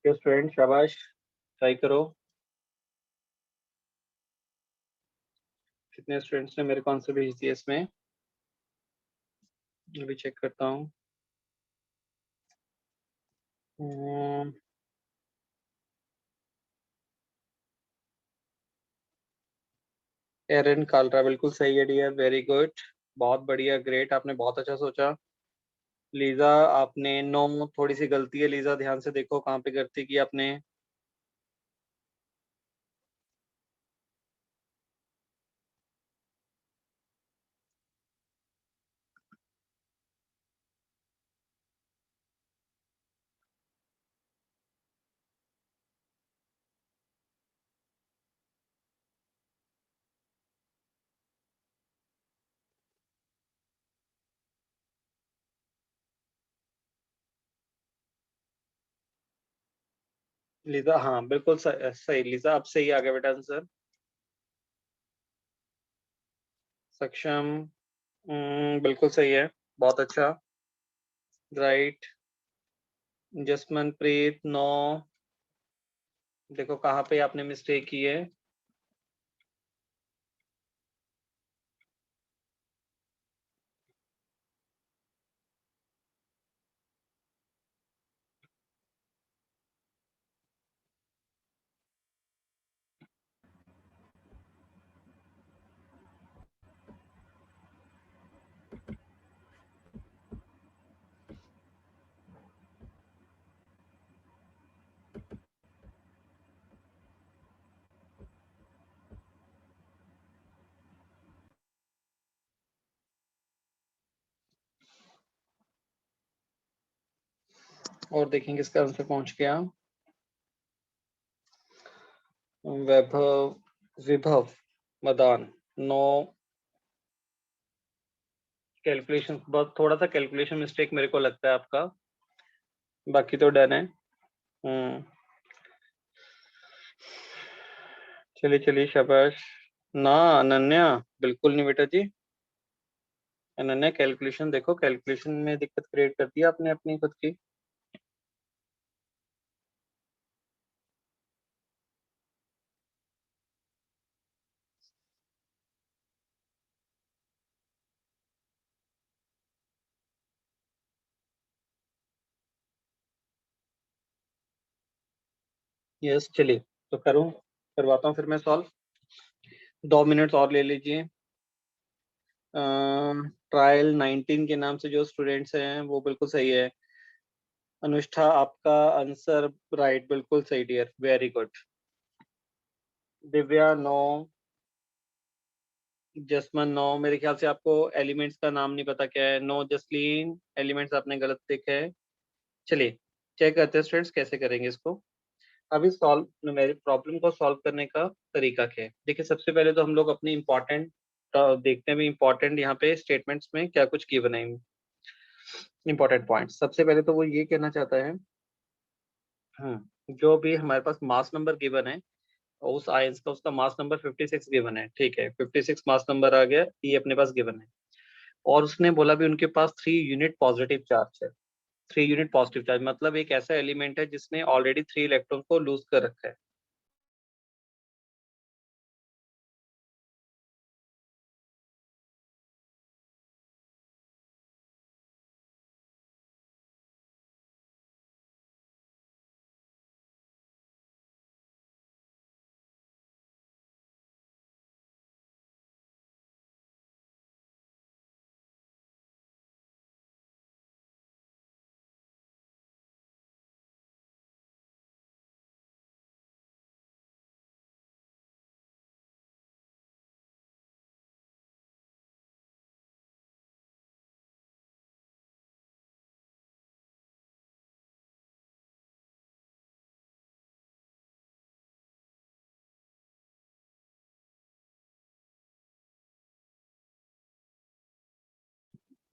स्टूडेंट शाबाश, ट्राई करो। कितने स्टूडेंट्स ने मेरे को आंसर भेज दिया इसमें, अभी चेक करता हूँ। एरन कालरा बिल्कुल सही है डियर, वेरी गुड, बहुत बढ़िया, ग्रेट, आपने बहुत अच्छा सोचा। लीजा आपने नो, थोड़ी सी गलती है लीजा, ध्यान से देखो कहाँ पे गलती की आपने। लीजा हाँ बिल्कुल सही लीजा, अब सही आ गया बेटा आंसर। सक्षम बिल्कुल सही है, बहुत अच्छा, राइट। जसमनप्रीत नो, देखो कहाँ पे आपने मिस्टेक की है। और देखेंगे इसका आंसर पहुंच गया। वैभव, विभव मदान नो, कैलकुलेशन बहुत, थोड़ा सा कैलकुलेशन मिस्टेक मेरे को लगता है आपका, बाकी तो डन है। चलिए चलिए शाबाश। ना अनन्या बिल्कुल नहीं बेटा जी, अनन्या कैलकुलेशन देखो, कैलकुलेशन में दिक्कत क्रिएट कर दी आपने अपनी खुद की। यस चलिए, तो करूं, करवाता हूँ फिर मैं सॉल्व, 2 मिनट और ले लीजिए। ट्रायल 19 के नाम से जो स्टूडेंट्स हैं वो बिल्कुल सही है। अनुष्ठा आपका आंसर राइट, बिल्कुल सही dear, very good. Divya no, Jasman no. मेरे ख्याल से आपको एलिमेंट्स का नाम नहीं पता क्या है। नो जसलीन, एलिमेंट्स आपने गलत लिखा है। चलिए चेक करते हैं स्टूडेंट्स कैसे करेंगे इसको। अभी सॉल्व मेरे प्रॉब्लम को सॉल्व करने का तरीका क्या है। देखिए सबसे पहले तो हम लोग अपनी इंपॉर्टेंट देखते हैं इंपॉर्टेंट यहाँ पे स्टेटमेंट्स में क्या कुछ गिवन है। इंपॉर्टेंट पॉइंट सबसे पहले तो वो ये कहना चाहता है जो भी हमारे पास मास नंबर गिवन है उस आयंस का उसका मास नंबर 56 गिवन है। ठीक है 56 मास नंबर आ गया, ये अपने पास गिवन है। और उसने बोला भी उनके पास 3 यूनिट पॉजिटिव चार्ज है। 3 यूनिट पॉजिटिव चार्ज मतलब एक ऐसा एलिमेंट है जिसने ऑलरेडी 3 इलेक्ट्रॉन को लूज कर रखा है।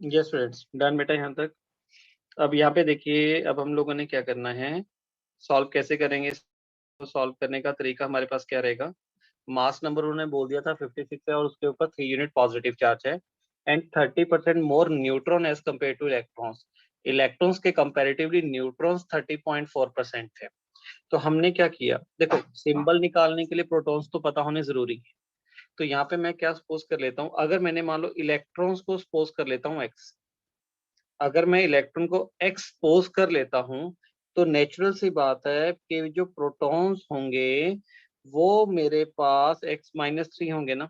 यस स्टूडेंट्स डन बेटा यहाँ तक। अब यहाँ पे देखिए अब हम लोगों ने क्या करना है, सॉल्व कैसे करेंगे। तो सॉल्व करने का तरीका हमारे पास क्या रहेगा, मास नंबर उन्होंने बोल दिया था 56 है और उसके ऊपर 3 यूनिट पॉजिटिव चार्ज है and 30% more neutron as compare to electrons. Electrons के कंपैरेटिवली न्यूट्रॉन्स 30.4% है। तो हमने क्या किया, देखो सिंबल निकालने के लिए प्रोटॉन्स तो पता होने जरूरी है। तो यहाँ पे मैं क्या सपोज कर लेता हूँ, अगर मैंने मान लो इलेक्ट्रॉन्स को सपोज कर लेता हूँ एक्स, अगर मैं इलेक्ट्रॉन को एक्सपोज कर लेता हूं तो नेचुरल सी बात है कि जो प्रोटॉन्स होंगे वो मेरे पास x-3 होंगे ना,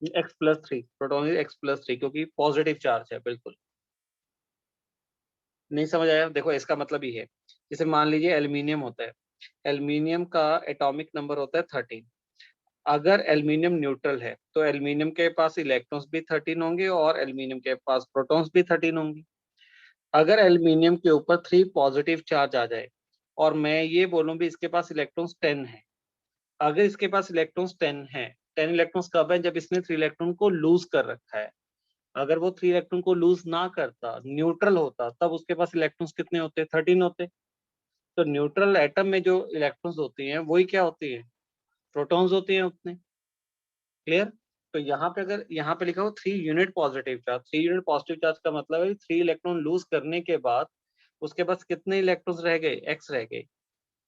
x+3 प्रोटॉन x+3 क्योंकि पॉजिटिव चार्ज है। बिल्कुल नहीं समझ आया, देखो इसका मतलब ही है जैसे मान लीजिए एल्यूमिनियम होता है, एल्यूमिनियम का एटॉमिक नंबर होता है 13। अगर एल्यूमिनियम न्यूट्रल है तो एल्यूमिनियम के पास इलेक्ट्रॉन्स भी 13 होंगे और एल्यूमिनियम के पास प्रोटॉन्स भी 13 होंगे। अगर एल्यूमिनियम के ऊपर 3 पॉजिटिव चार्ज आ जाए और मैं ये बोलूं भी इसके पास इलेक्ट्रॉन्स 10 है, अगर इसके पास इलेक्ट्रॉन्स 10 है, 10 इलेक्ट्रॉन्स कब है, जब इसने 3 इलेक्ट्रॉन को लूज कर रखा है। अगर वो 3 इलेक्ट्रॉन को लूज ना करता, न्यूट्रल होता, तब उसके पास इलेक्ट्रॉन्स कितने होते, 13 होते। तो न्यूट्रल एटम में जो इलेक्ट्रॉन्स होती हैं वही क्या होती है, प्रोटॉन्स होती हैं उतने। क्लियर। तो यहाँ पे अगर यहाँ पे लिखा हो 3 unit positive charge, 3 unit positive charge का मतलब है 3 इलेक्ट्रॉन लूज करने के बाद उसके पास कितने इलेक्ट्रॉन्स रह गए, एक्स रह गए।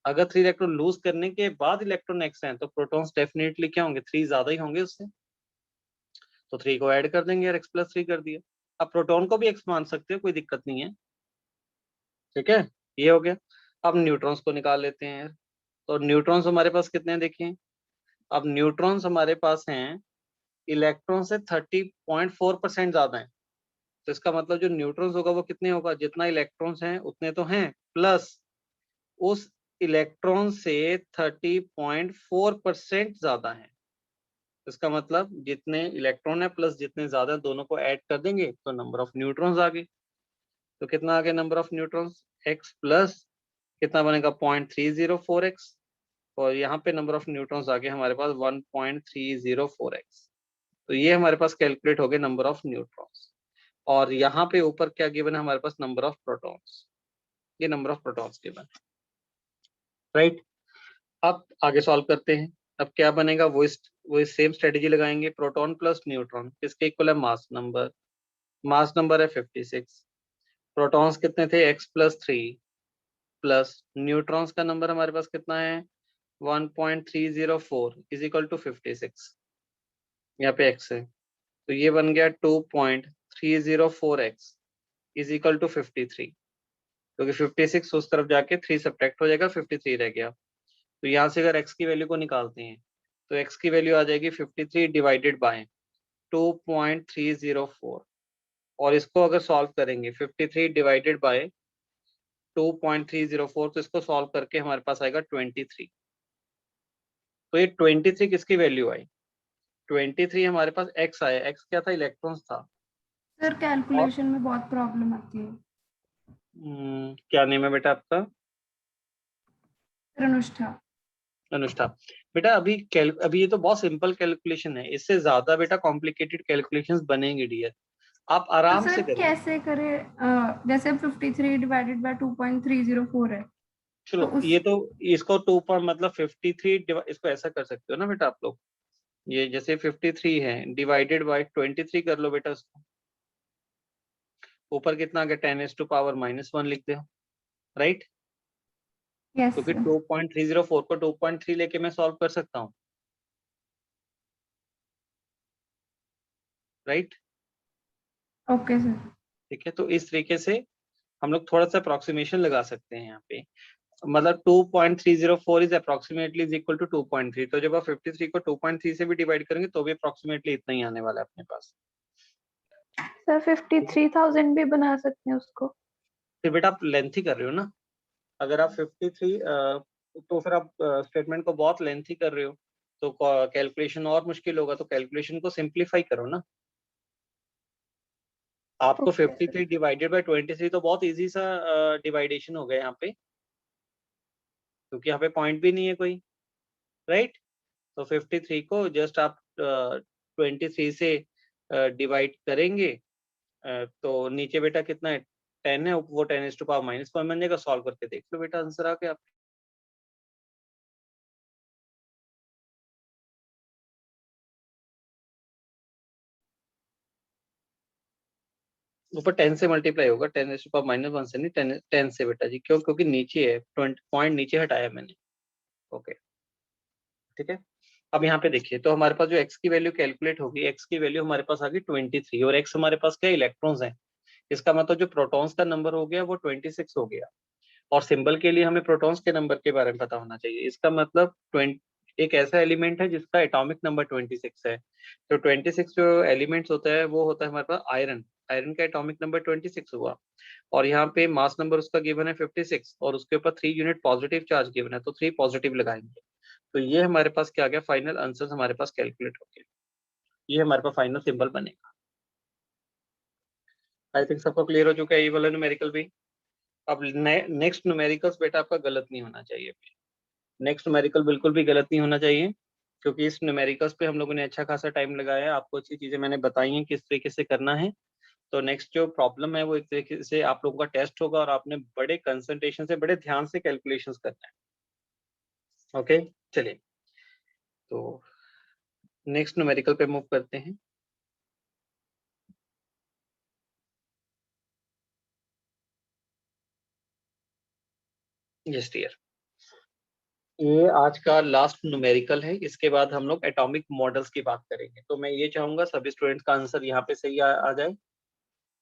अगर 3 इलेक्ट्रॉन लूज करने के बाद इलेक्ट्रॉन एक्स हैं तो प्रोटॉन्स डेफिनेटली क्या होंगे, 3 ज्यादा ही होंगे उससे। तो 3 को ऐड कर देंगे और x+3 कर दिया। अब प्रोटॉन को भी एक्स मान सकते हो, कोई दिक्कत नहीं है। ठीक है, ये हो गया। अब न्यूट्रॉन्स को निकाल लेते हैं यार। तो न्यूट्रॉन्स हमारे पास कितने हैं देखिए, अब न्यूट्रॉन्स हमारे पास हैं इलेक्ट्रॉन से 30.4% ज्यादा है। तो इसका मतलब जो न्यूट्रॉन्स होगा वो कितने होगा, जितना इलेक्ट्रॉन्स हैं उतने तो हैं, प्लस उस इलेक्ट्रॉन से 30.4% ज्यादा है। इसका मतलब जितने इलेक्ट्रॉन है प्लस जितने ज्यादा दोनों को ऐड कर देंगे तो नंबर ऑफ न्यूट्रॉन्स आ गए। तो कितना आ गया number of neutrons, x plus कितना बनेगा 0.304x, और यहाँ पे नंबर ऑफ न्यूट्रॉन्स आ गए हमारे पास 1.304x। तो ये हमारे पास कैलकुलेट हो गए नंबर ऑफ न्यूट्रॉन्स। और यहाँ पे ऊपर क्या गिवन है हमारे पास, नंबर ऑफ प्रोटॉन्स। ये नंबर ऑफ प्रोटॉन्स गिवन है, राइट। अब आगे सॉल्व करते हैं। अब क्या बनेगा, वो सेम स्ट्रेटेजी लगाएंगे, प्रोटॉन प्लस न्यूट्रॉन किसके इक्वल है, मास नंबर। मास नंबर है 56, प्रोटॉन्स कितने थे x+3 प्लस न्यूट्रॉन्स का नंबर हमारे पास कितना है 1.304 इज इक्वल टू 56, यहाँ पे x है। तो ये बन गया 2.304x इज इक्वल टू 53, क्योंकि 56 उस तरफ जाके 3 सब्ट्रैक्ट हो जाएगा, 53 रह गया। तो यहाँ से अगर x की वैल्यू को निकालते हैं तो x की वैल्यू आ जाएगी 53 डिवाइडेड बाय 2.304, और इसको अगर सॉल्व करेंगे 53 डिवाइडेड बाय 2.304 तो इसको सॉल्व करके हमारे पास आएगा 23। तो ये 23 किसकी वैल्यू आई? 23 हमारे पास x आया, x क्या था? इलेक्ट्रॉन्स था। सर कैलकुलेशन में बहुत प्रॉब्लम आती है। क्या नेम है बेटा आपका? अनुष्ठा। अनुष्ठा। बेटा अभी ये तो बहुत सिंपल कैलकुलेशन है, इससे ज्यादा बेटा कॉम्प्लिकेटेड कैलकुलेशंस बनेंगे डियर, आप तो आराम से सर करें। कैसे करें? जैसे 53 डिवाइडेड बाय 2.304 है। चलो तो ये तो इसको 2 पर मतलब 53 इसको ऐसा कर सकते हो ना बेटा आप लोग, ये जैसे 53 है डिवाइडेड बाय 23 कर लो बेटा उसको, ऊपर कितना आ गया 10⁻⁻1 लिख दो, राइट? यस क्योंकि सर। 2.304 को 2.3 लेके मैं सॉल्व कर सकता हूँ, राइट? Okay sir. ठीक है, तो इस तरीके से हम लोग थोड़ा सा अप्रोक्सीमेशन लगा सकते हैं यहाँ पे, मतलब 2.304 is approximately is equal to 2.3, तो जब आप 53 को 2.3 से भी डिवाइड करेंगे तो भी अप्रोक्सीमेटली इतना ही आने वाला है अपने पास। सर 53,000 भी बना सकते हैं उसको। फिर बेटा आप लेंथी कर रहे हो ना, अगर आप 53 तो फिर आप स्टेटमेंट को बहुत लेंथी कर रहे हो तो कैलकुलेशन और मुश्किल होगा, तो कैलकुलेशन को सिंप्लीफाई करो ना। आपको ओके 53 डिवाइडेड बाय 23 तो बहुत इजी सा डिवाइडेशन हो गया यहाँ पे, क्योंकि यहाँ पे पॉइंट भी नहीं है कोई, राइट? तो 53 को जस्ट आप 23 से डिवाइड करेंगे, तो नीचे बेटा कितना है 10 है, वो 10⁻⁻1 बन जाएगा। सॉल्व करके देख लो बेटा, आंसर आ गया। ऊपर 10 से मल्टीप्लाई होगा, 10⁻⁻1 से नहीं, 10 से बेटा जी, क्यों? क्योंकि नीचे है, 20 पॉइंट नीचे हटाया मैंने। ओके ठीक है, अब यहाँ पे देखिए, तो हमारे पास जो x की वैल्यू कैलकुलेट होगी, x की वैल्यू हमारे पास आ गई 23, और x हमारे पास क्या इलेक्ट्रॉन्स हैं, इसका मतलब जो प्रोटॉन्स का नंबर हो गया वो 26 हो गया। और सिंबल के लिए हमें प्रोटॉन्स के नंबर के बारे में पता होना चाहिए, इसका मतलब 20 एक ऐसा एलिमेंट है जिसका एटॉमिक नंबर 26 है। तो 26 जो एलिमेंट्स होता है वो होता है हमारे पास आयरन, आयरन का एटॉमिक नंबर 26 हुआ, और यहाँ पे मास नंबर उसका गिवन है 56, और उसके ऊपर 3 यूनिट पॉजिटिव चार्ज गिवन है, तो 3 पॉजिटिव लगाएंगे। तो ये हमारे पास क्या आ गया, फाइनल आंसर हमारे पास कैलकुलेट हो गया, ये हमारे पास फाइनल सिंबल बनेगा। आई थिंक सबको क्लियर हो चुका है ये वाला न्यूमेरिकल भी। अब नेक्स्ट न्यूमेरिकल्स बेटा आपका गलत नहीं होना चाहिए, नेक्स्ट न्यूमेरिकल बिल्कुल भी गलत नहीं होना चाहिए, क्योंकि इस न्यूमेरिकल्स पे हम लोगों ने अच्छा खासा टाइम लगाया है, आपको अच्छी चीजें मैंने बताई हैं किस तरीके से करना है। तो नेक्स्ट जो प्रॉब्लम है वो एक तरीके से आप लोगों का टेस्ट होगा, और आपने बड़े कंसंट्रेशन से बड़े ध्यान से कैलकुलेशंस करना है। ओके चलिए, तो नेक्स्ट न्यूमेरिकल पे मूव करते हैं। यस डियर, ये आज का लास्ट न्यूमेरिकल है, इसके बाद हम लोग एटॉमिक मॉडल्स की बात करेंगे। तो मैं ये चाहूंगा सभी स्टूडेंट्स का आंसर यहाँ पे सही आ जाए।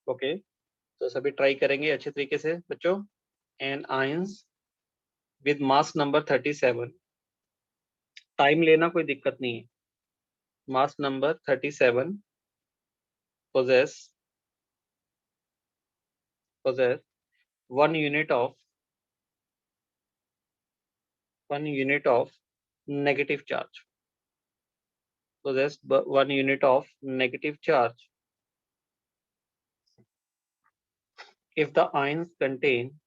ओके तो सभी ट्राई करेंगे अच्छे तरीके से बच्चों। An ions with mass number 37, time लेना कोई दिक्कत नहीं है। Mass number 37 possess 1 unit of negative charge, possess 1 unit of negative charge if the ions contain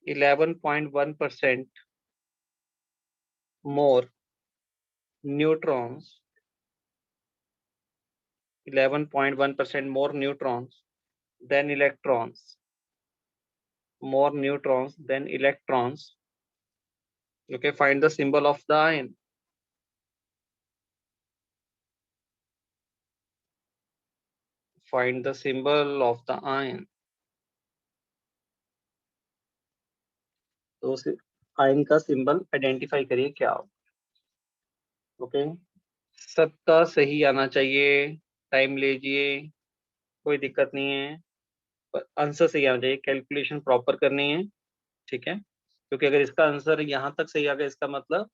11.1% more neutrons, 11.1% more neutrons than electrons, Okay, find the symbol of the ion. Find the symbol of the ion. तो उस ion का symbol identify करिए क्या हो। Okay सबका सही आना चाहिए, टाइम लीजिए, कोई दिक्कत नहीं है, पर आंसर सही आना चाहिए, कैलकुलेशन प्रॉपर करनी है, ठीक है? क्योंकि अगर इसका आंसर यहाँ तक सही आ गया, इसका मतलब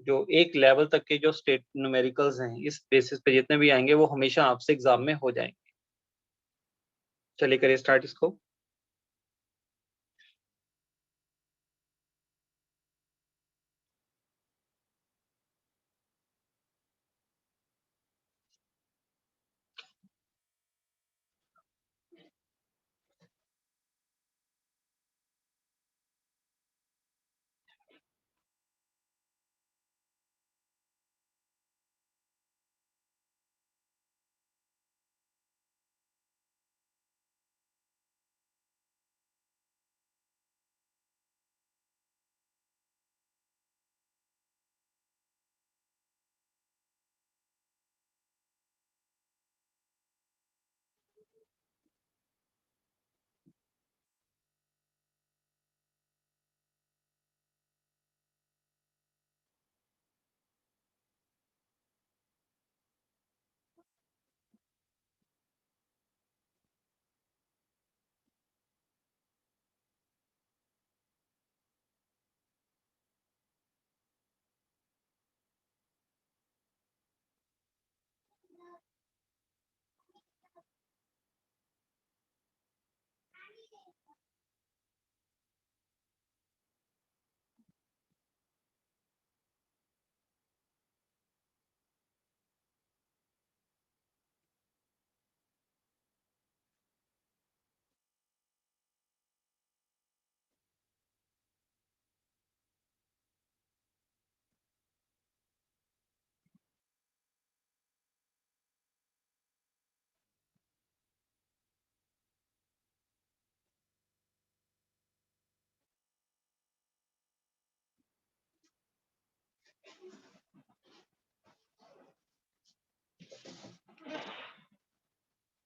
जो एक लेवल तक के जो स्टेट न्यूमेरिकल्स हैं इस बेसिस पे जितने भी आएंगे वो हमेशा आपसे एग्जाम में हो जाएंगे। चलिए करिए स्टार्ट इसको।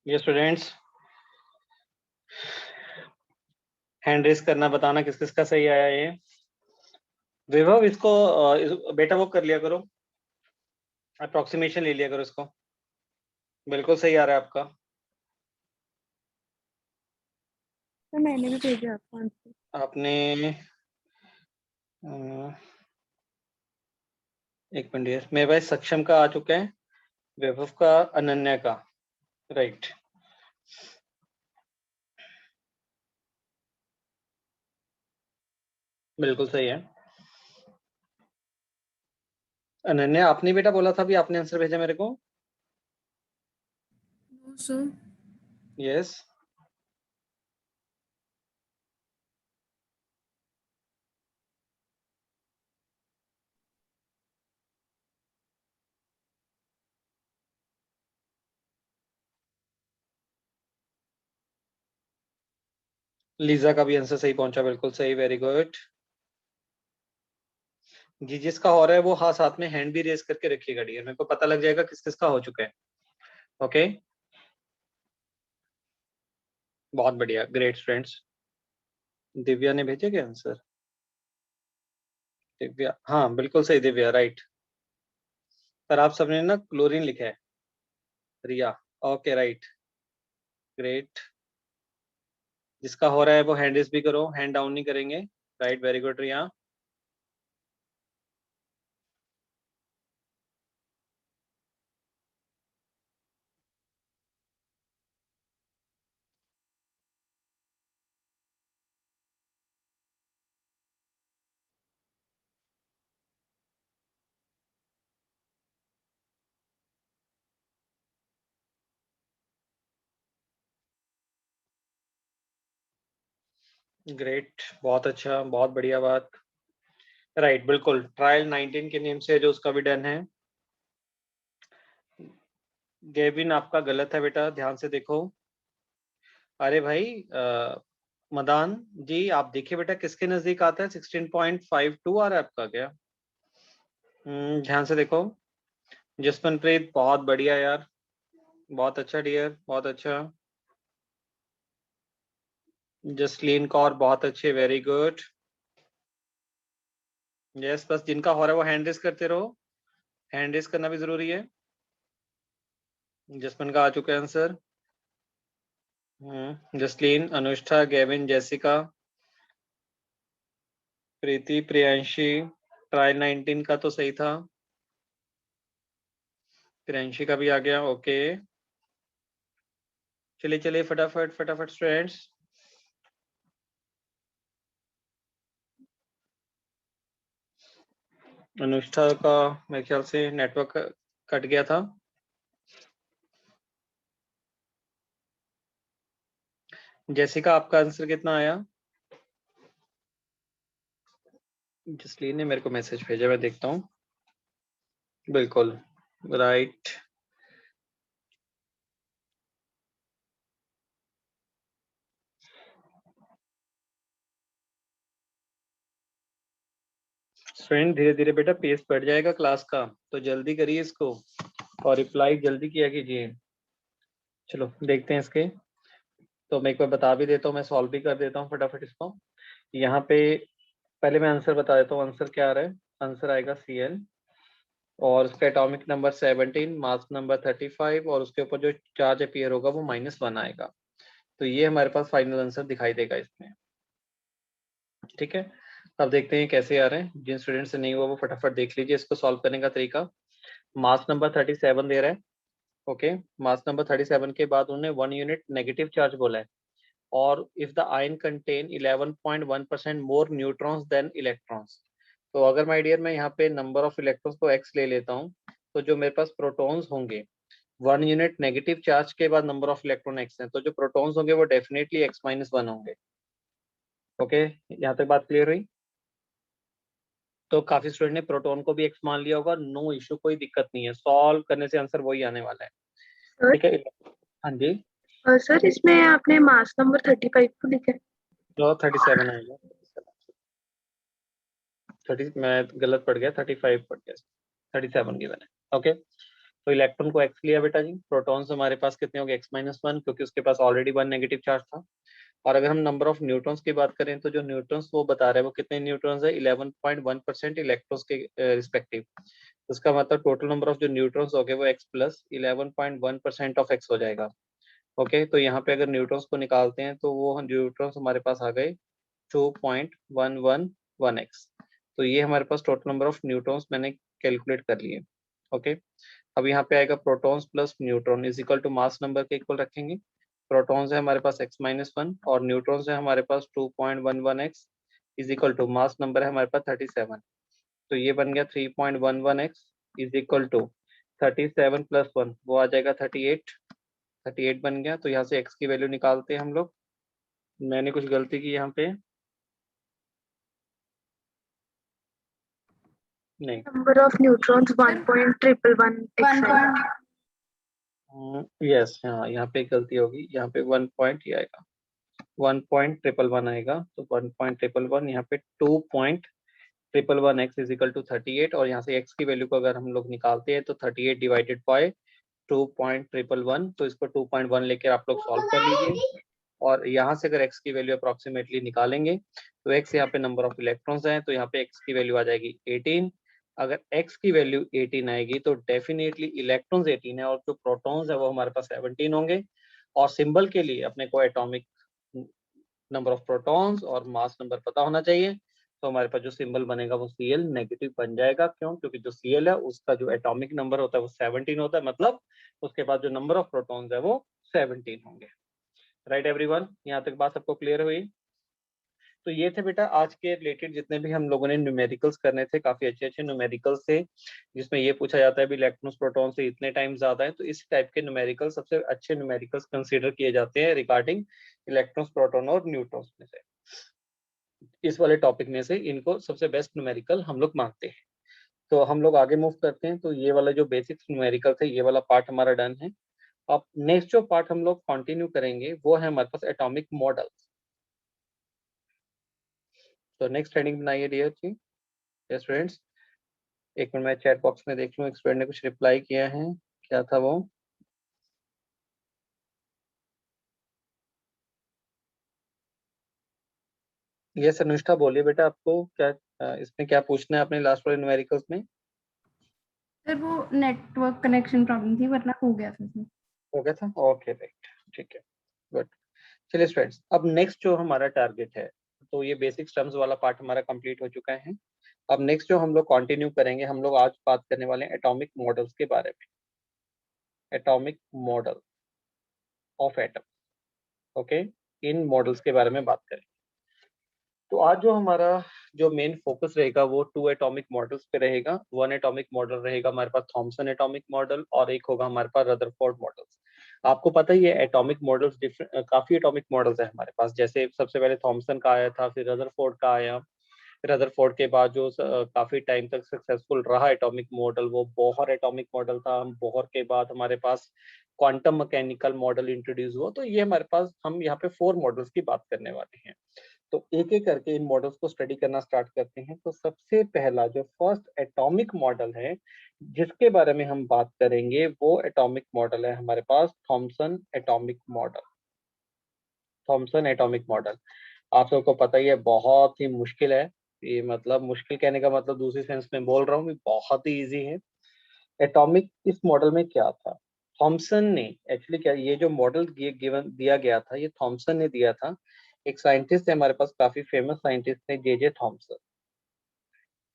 ये स्टूडेंट्स हैंड रेस करना, बताना किस किस का सही आया। ये विभव इसको बेटा वो कर लिया करो, अप्रोक्सीमेशन ले लिया करो इसको। बिल्कुल सही आ रहा है आपका। तो मैंने भी भेजा आपको आंसर। आपने एक मिनट यार, मेरे पास सक्षम का आ चुका है, वैभव का, अनन्या का, राइट। बिल्कुल सही है। अनन्या आपने बेटा बोला था, भी आपने आंसर भेजा मेरे को। No, sir. यस लीजा का भी आंसर सही पहुंचा, बिल्कुल सही, वेरी गुड। जी जिसका हो रहा है वो हाँ साथ में हैंड भी रेस करके रखिएगा डियर, मेरे को पता लग जाएगा किस किस का हो चुका है। ओके बहुत बढ़िया, ग्रेट स्टूडेंट्स। दिव्या ने भेजे क्या आंसर? दिव्या हाँ बिल्कुल सही दिव्या, राइट। पर आप सबने ना क्लोरीन लिखा है। रिया ओके राइट, ग्रेट। जिसका हो रहा है वो हैंड रेस भी करो, हैंड डाउन नहीं करेंगे। राइट वेरी गुड रिया। ग्रेट, बहुत अच्छा, बहुत बढ़िया बात। राइट बिल्कुल, ट्रायल 19 के नेम से जो उसका भी डन है। गेविन आपका गलत है बेटा, ध्यान से देखो। अरे भाई मदान जी आप देखिए बेटा किसके नजदीक आता है, 16.52 आ रहा है आपका क्या? ध्यान से देखो। जसमनप्रीत बहुत बढ़िया यार, बहुत अच्छा डियर, बहुत अच्छा। जसलीन कौर बहुत अच्छे, वेरी गुड। यस बस जिनका हो रहा है वो हैंड रेस करते रहो, हैंड रेस करना भी जरूरी है। जसमन का आ चुका है आंसर। जसलीन, अनुष्ठा, गेविन, जेसिका, प्रीति, प्रियांशी। ट्रायल 19 का तो सही था, प्रियांशी का भी आ गया। ओके चलिए चलिए फटाफट फटाफट स्टूडेंट्स। अनुष्ठा का मेरे ख्याल से नेटवर्क कट गया था। जेसिका आपका आंसर कितना आया? जसलीन ने मेरे को मैसेज भेजा, मैं देखता हूँ। बिल्कुल राइट। स्टूडेंट धीरे धीरे बेटा पेस बढ़ जाएगा क्लास का, तो जल्दी करिए इसको और रिप्लाई जल्दी किया कीजिए। चलो देखते हैं इसके। तो मैं एक बार बता भी देता हूँ, मैं सॉल्व भी कर देता हूँ फटाफट इसको। यहाँ पे पहले मैं आंसर बता देता हूँ, आंसर क्या आ रहा है। आंसर आएगा Cl और उसका एटॉमिक नंबर 17, मास नंबर 35 और उसके ऊपर जो चार्ज अपीयर होगा वो -1 आएगा। तो ये हमारे पास फाइनल आंसर दिखाई देगा इसमें। ठीक है, अब देखते हैं कैसे आ रहे हैं। जिन स्टूडेंट से नहीं हुआ वो फटाफट देख लीजिए इसको सॉल्व करने का तरीका। मास नंबर 37 दे रहा है। ओके मास नंबर 37 के बाद उन्होंने 1 यूनिट नेगेटिव चार्ज बोला है, और if the ion contain 11.1% more neutrons than electrons. तो अगर माय डियर मैं यहाँ पे नंबर ऑफ इलेक्ट्रॉन्स को x ले लेता हूँ, तो जो मेरे पास प्रोटॉन्स होंगे 1 यूनिट नेगेटिव चार्ज के बाद नंबर ऑफ इलेक्ट्रॉन x है, तो जो प्रोटॉन्स होंगे वो डेफिनेटली x-1 होंगे। ओके यहाँ तक बात क्लियर हुई? तो काफी स्टूडेंट ने प्रोटॉन को भी x मान लिया होगा, नो इश्यू, कोई दिक्कत नहीं है, सॉल्व करने से आंसर वही आने वाला है। ठीक है हाँ जी। सर इसमें आपने मास नंबर 35 को लिखा है। तो 37 आएगा, 30 मैं गलत पड़ गया, 35 पड़ गया, 37 की बने। ओके तो इलेक्ट्रॉन को x लिया बेटा जी, प्रोटॉन्स हमारे पास कितने हो गए x-1, क्योंकि उसके पास ऑलरेडी 1 नेगेटिव चार्ज था। और अगर हम नंबर ऑफ न्यूट्रॉन्स की बात करें तो जो न्यूट्रॉन्स वो बता रहा है वो कितने न्यूट्रॉन्स है, 11.1% इलेक्ट्रॉन्स के रिस्पेक्टिव। उसका मतलब टोटल नंबर ऑफ जो न्यूट्रॉन्स हो गए वो x प्लस 11.1% ऑफ x हो जाएगा। ओके, तो यहाँ पे अगर न्यूट्रॉन्स को निकालते हैं तो वो न्यूट्रॉन्स हमारे पास आ गए 2.111x। तो ये हमारे पास टोटल नंबर ऑफ न्यूट्रॉन्स मैंने कैलकुलेट कर लिए। ओके, अब यहाँ पे आएगा protons plus neutron is equal to mass number के इक्वल रखेंगे। प्रोटॉन्स है हमारे पास x-1 और न्यूट्रॉन्स है हमारे पास 2.11x is equal to mass number है हमारे पास 37। तो ये बन गया 3.11x is equal to 37 plus 1 वो आ जाएगा 38 बन गया। तो यहाँ से x की वैल्यू निकालते हैं हम लोग। मैंने कुछ गलती की यहाँ पे, नहीं Number of neutrons 1.111x. Yes, हाँ यहाँ पे गलती होगी, यहाँ पे 1 पॉइंट ये आएगा 1.111 आएगा। तो 1.111 यहाँ पे 2.111x इज इक्वल टू 38 और यहाँ से x की वैल्यू को अगर हम लोग निकालते हैं तो 38 डिवाइडेड बाय 2.111, तो इसको 2.1 लेकर आप लोग सॉल्व कर लीजिए। और यहाँ से अगर x की वैल्यू अप्रोक्सीमेटली निकालेंगे तो x यहाँ पे नंबर ऑफ इलेक्ट्रॉन्स हैं, तो यहाँ पे x की वैल्यू आ जाएगी 18। अगर x की वैल्यू 18 आएगी तो डेफिनेटली इलेक्ट्रॉन्स 18 है और जो प्रोटॉन्स है वो हमारे पास 17 होंगे। और सिंबल के लिए अपने को एटॉमिक नंबर ऑफ प्रोटॉन्स और मास नंबर पता होना चाहिए। तो हमारे पास जो सिंबल बनेगा वो Cl नेगेटिव बन जाएगा। क्यों? क्योंकि जो Cl है उसका जो एटॉमिक नंबर होता है वो 17 होता है, मतलब उसके बाद जो नंबर ऑफ प्रोटॉन्स है वो 17 होंगे। राइट एवरीवन, यहाँ तक बात सबको क्लियर हुई? तो ये थे बेटा आज के रिलेटेड जितने भी हम लोगों ने न्यूमेरिकल्स करने थे, काफी अच्छे अच्छे न्यूमेरिकल्स थे जिसमें ये पूछा जाता है भी इलेक्ट्रॉन्स प्रोटॉन से इतने टाइम ज्यादा है। तो इस टाइप के न्यूमेरिकल सबसे अच्छे न्यूमेरिकल्स कंसीडर किए जाते हैं रिगार्डिंग इलेक्ट्रॉन्स प्रोटॉन और न्यूट्रॉन्स में से। इस वाले टॉपिक में से इनको सबसे बेस्ट न्यूमेरिकल हम लोग मानते हैं। तो हम लोग आगे मूव करते हैं। तो ये वाला जो बेसिक न्यूमेरिकल थे ये वाला पार्ट हमारा डन है। अब नेक्स्ट जो पार्ट हम लोग कंटिन्यू करेंगे वो है हमारे पास एटॉमिक मॉडल। तो नेक्स्ट हेडिंग बनाइए डियर जी। यस स्टूडेंट्स, एक मिनट मैं चैट बॉक्स में देख लूं एक स्टूडेंट ने कुछ रिप्लाई किया है, क्या था वो? यस अनुष्ठा बोलिए बेटा, आपको क्या इसमें क्या पूछना है अपने लास्ट वाले न्यूमेरिकल्स में? सर वो नेटवर्क कनेक्शन प्रॉब्लम थी वरना हो गया था सर। हो गया था, ओके राइट, ठीक है, गुड। चलिए स्टूडेंट्स, अब नेक्स्ट जो हमारा टारगेट है, तो ये बेसिक टर्म्स वाला पार्ट हमारा कंप्लीट हो चुका है। अब नेक्स्ट जो हम लोग कंटिन्यू करेंगे, हम लोग आज बात करने वाले हैं एटॉमिक मॉडल्स के बारे में। Atomic model of atom, okay, in models के बारे में बात करेंगे। तो आज जो हमारा जो मेन फोकस रहेगा वो 2 एटॉमिक मॉडल्स पे रहेगा। 1 एटॉमिक मॉडल रहेगा हमारे पास थॉमसन एटॉमिक मॉडल और एक होगा हमारे पास रदरफोर्ड मॉडल्स। आपको पता ही है एटॉमिक मॉडल्स डिफरेंट, काफी एटॉमिक मॉडल्स है हमारे पास। जैसे सबसे पहले थॉमसन का आया था, फिर रदरफोर्ड का आया। रदरफोर्ड के बाद जो काफी टाइम तक सक्सेसफुल रहा एटॉमिक मॉडल वो बोहर एटॉमिक मॉडल था। बोहर के बाद हमारे पास क्वांटम मैकेनिकल मॉडल इंट्रोड्यूस हुआ। तो ये हमारे पास, हम यहाँ पे 4 मॉडल्स की बात करने वाले हैं। तो एक एक करके इन मॉडल्स को स्टडी करना स्टार्ट करते हैं। तो सबसे पहला जो फर्स्ट एटॉमिक मॉडल है जिसके बारे में हम बात करेंगे वो एटॉमिक मॉडल है हमारे पास Thomson atomic model. Thomson atomic model आप सबको पता ही है बहुत ही मुश्किल है। ये मतलब मुश्किल कहने का मतलब दूसरी सेंस में बोल रहा हूँ, बहुत ही इजी है। एटॉमिक इस मॉडल में क्या था, थॉमसन ने एक्चुअली क्या, ये जो मॉडल गिवन दिया गया था ये थॉमसन ने दिया था। एक साइंटिस्ट है हमारे पास, काफी फेमस साइंटिस्ट है जे थॉमसन।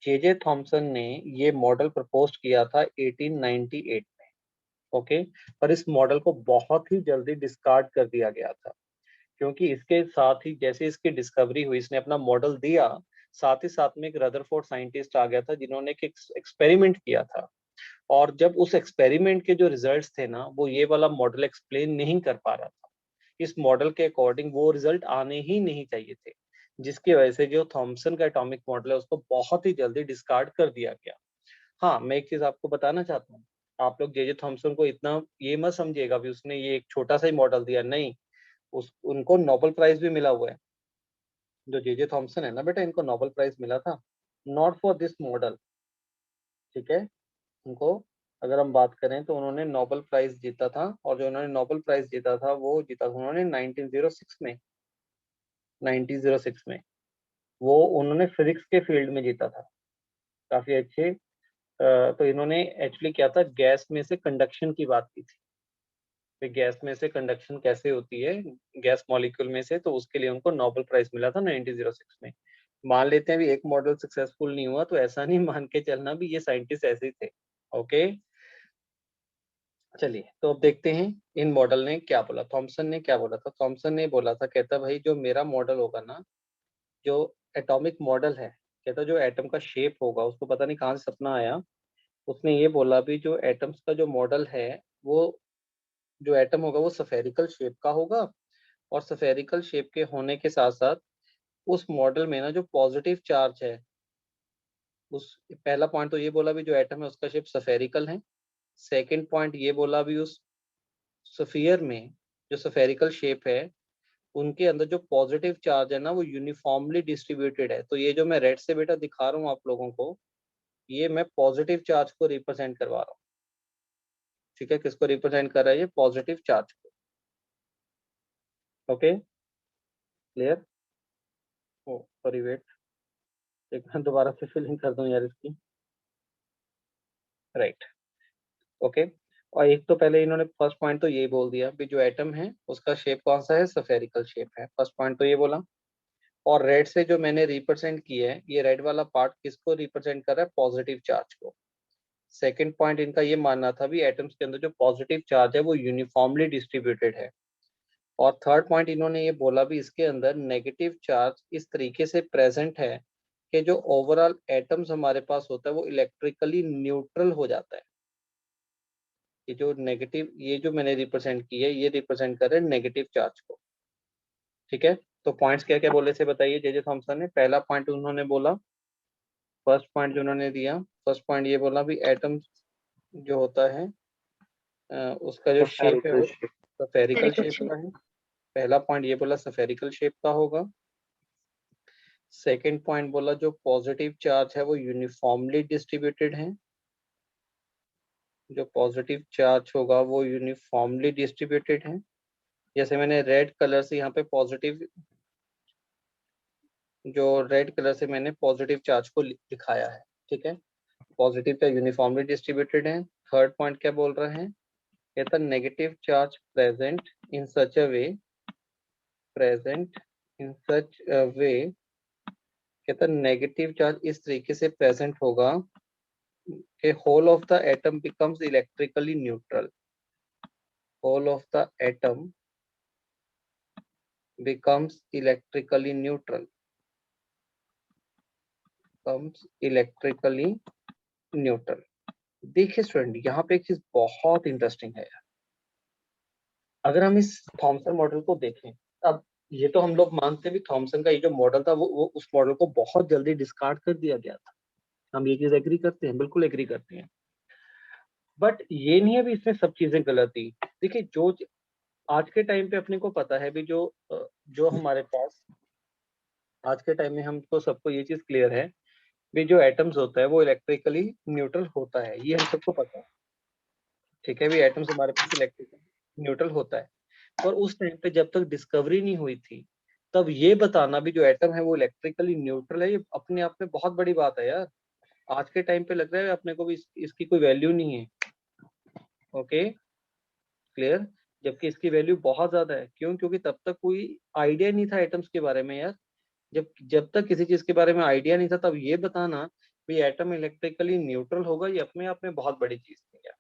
जे थॉमसन ने ये मॉडल प्रपोज किया था 1898 में। ओके, पर इस मॉडल को बहुत ही जल्दी डिस्कार्ड कर दिया गया था, क्योंकि इसके साथ ही जैसे इसकी डिस्कवरी हुई, इसने अपना मॉडल दिया, साथ ही साथ में एक रदरफोर्ड साइंटिस्ट आ गया था जिन्होंने एक एक्सपेरिमेंट किया था। और जब उस एक्सपेरिमेंट के जो रिजल्ट्स थे ना, वो ये वाला मॉडल एक्सप्लेन नहीं कर पा रहा था। इस मॉडल के अकॉर्डिंग वो रिजल्ट आने ही नहीं चाहिए थे, जिसकी वजह से जो थॉमसन का एटॉमिक मॉडल है उसको बहुत ही जल्दी डिस्कार्ड कर दिया गया। हाँ, मैं एक चीज आपको बताना चाहता हूँ, आप लोग जे थॉमसन को इतना ये मत समझिएगा भी उसने ये एक छोटा सा ही मॉडल दिया, नहीं। उनको नोबेल प्राइज भी मिला हुआ है। जो जे थॉमसन है ना बेटा, इनको नोबेल प्राइज मिला था, नॉट फॉर दिस मॉडल, ठीक है। उनको अगर हम बात करें तो उन्होंने नोबेल प्राइज जीता था, और जो उन्होंने नोबेल प्राइज जीता था वो जीता था उन्होंने 1906 में। 1906 में वो उन्होंने फिजिक्स के फील्ड में जीता था। काफी अच्छे। तो इन्होंने एक्चुअली क्या था, गैस में से कंडक्शन की बात की थी, कि गैस में से कंडक्शन कैसे होती है, गैस मॉलिक्यूल में से, तो उसके लिए उनको नोबेल प्राइज मिला था 1906 में। मान लेते हैं भी एक मॉडल सक्सेसफुल नहीं हुआ, तो ऐसा नहीं मान के चलना भी ये साइंटिस्ट ऐसे ही थे। ओके, चलिए तो अब देखते हैं इन मॉडल ने क्या बोला, थॉमसन ने क्या बोला था। थॉमसन ने बोला था, कहता भाई जो मेरा मॉडल होगा ना, जो एटॉमिक मॉडल है, कहता जो एटम का शेप होगा, उसको पता नहीं कहाँ से सपना आया, उसने ये बोला भी जो एटम्स का जो मॉडल है, वो जो एटम होगा वो सफेरिकल शेप का होगा, और सफेरिकल शेप के होने के साथ साथ उस मॉडल में ना जो पॉजिटिव चार्ज है, उस पहला पॉइंट तो ये बोला भी जो एटम है उसका शेप सफेरिकल है। सेकंड पॉइंट ये बोला भी उस स्फीयर में जो सफेरिकल शेप है उनके अंदर जो पॉजिटिव चार्ज है ना वो यूनिफॉर्मली डिस्ट्रीब्यूटेड है। तो ये जो मैं रेड से बेटा दिखा रहा हूँ आप लोगों को, ये मैं पॉजिटिव चार्ज को रिप्रेजेंट करवा रहा हूँ। ठीक है, किसको रिप्रेजेंट कर रहा है, ये पॉजिटिव चार्ज को। Okay, clear. Oh sorry wait, एक मैं दोबारा से फिलिंग कर दूं यार इसकी। Right, okay. और एक तो पहले इन्होंने फर्स्ट पॉइंट तो ये बोल दिया भी जो एटम है उसका शेप कौन सा है, सफेरिकल शेप है, फर्स्ट पॉइंट तो ये बोला। और रेड से जो मैंने रिप्रेजेंट किया है, ये रेड वाला पार्ट किसको रिप्रेजेंट कर रहा है, पॉजिटिव चार्ज को। सेकंड पॉइंट इनका ये मानना था भी एटम्स के अंदर जो पॉजिटिव चार्ज है वो यूनिफॉर्मली डिस्ट्रीब्यूटेड है। और थर्ड पॉइंट इन्होंने ये बोला भी इसके अंदर नेगेटिव चार्ज इस तरीके से प्रेजेंट है कि जो ओवरऑल एटम्स हमारे पास होता है वो इलेक्ट्रिकली न्यूट्रल हो जाता है। ये जो नेगेटिव, ये जो मैंने रिप्रेजेंट की है, ये रिप्रेजेंट कर रहे हैं नेगेटिव चार्ज को। ठीक है, तो पॉइंट्स क्या क्या बोले से बताइए जे थॉमसन ने। पहला पॉइंट उन्होंने बोला, फर्स्ट पॉइंट जो उन्होंने दिया, फर्स्ट पॉइंट ये बोला भी एटम जो होता है उसका जो शेप है वो सफेरिकल शेप का है। पहला पॉइंट ये बोला सफेरिकल शेप का होगा। सेकंड पॉइंट बोला जो पॉजिटिव चार्ज है वो यूनिफॉर्मली डिस्ट्रीब्यूटेड है, जो पॉजिटिव चार्ज होगा वो यूनिफॉर्मली डिस्ट्रीब्यूटेड है। जैसे मैंने रेड कलर से यहाँ पे पॉजिटिव, जो रेड कलर से मैंने पॉजिटिव चार्ज को दिखाया है। ठीक है, पॉजिटिव का यूनिफॉर्मली डिस्ट्रीब्यूटेड है। थर्ड पॉइंट क्या बोल रहे हैं, कहता negative charge present in such a way, present in such a way, कहता नेगेटिव चार्ज इस तरीके से प्रेजेंट होगा कि whole of the atom becomes electrically neutral, whole of the atom becomes electrically neutral, becomes electrically neutral। देखिए student, यहाँ पे एक चीज बहुत इंटरेस्टिंग है यार। अगर हम इस थॉमसन मॉडल को देखें, अब ये तो हम लोग मानते हैं भी थॉमसन का ये जो मॉडल था वो उस मॉडल को बहुत जल्दी डिस्कार्ड कर दिया गया था। हम ये चीज एग्री करते हैं, बिल्कुल एग्री करते हैं। बट ये नहीं है भी इसमें सब चीजें गलत थी। देखिए जो आज के टाइम पे अपने को पता है भी जो हमारे पास आज के टाइम में हमको सबको ये चीज क्लियर है भी जो एटम्स होता है वो इलेक्ट्रिकली न्यूट्रल होता है, ये हम सबको पता है। ठीक है, भी एटम्स हमारे पास इलेक्ट्रिकली न्यूट्रल होता है। और उस टाइम पे जब तक डिस्कवरी नहीं हुई थी, तब ये बताना भी जो एटम है वो इलेक्ट्रिकली न्यूट्रल है, ये अपने आप में बहुत बड़ी बात है यार। आज के टाइम पे लग रहा है अपने को भी इसकी कोई वैल्यू नहीं है। Okay, clear. जबकि इसकी वैल्यू बहुत ज्यादा है। क्यों? क्योंकि तब तक कोई आइडिया नहीं था एटम्स के बारे में यार। जब जब तक किसी चीज के बारे में आइडिया नहीं था, तब ये बताना भी एटम इलेक्ट्रिकली न्यूट्रल होगा, ये अपने आप में बहुत बड़ी चीज थी यार।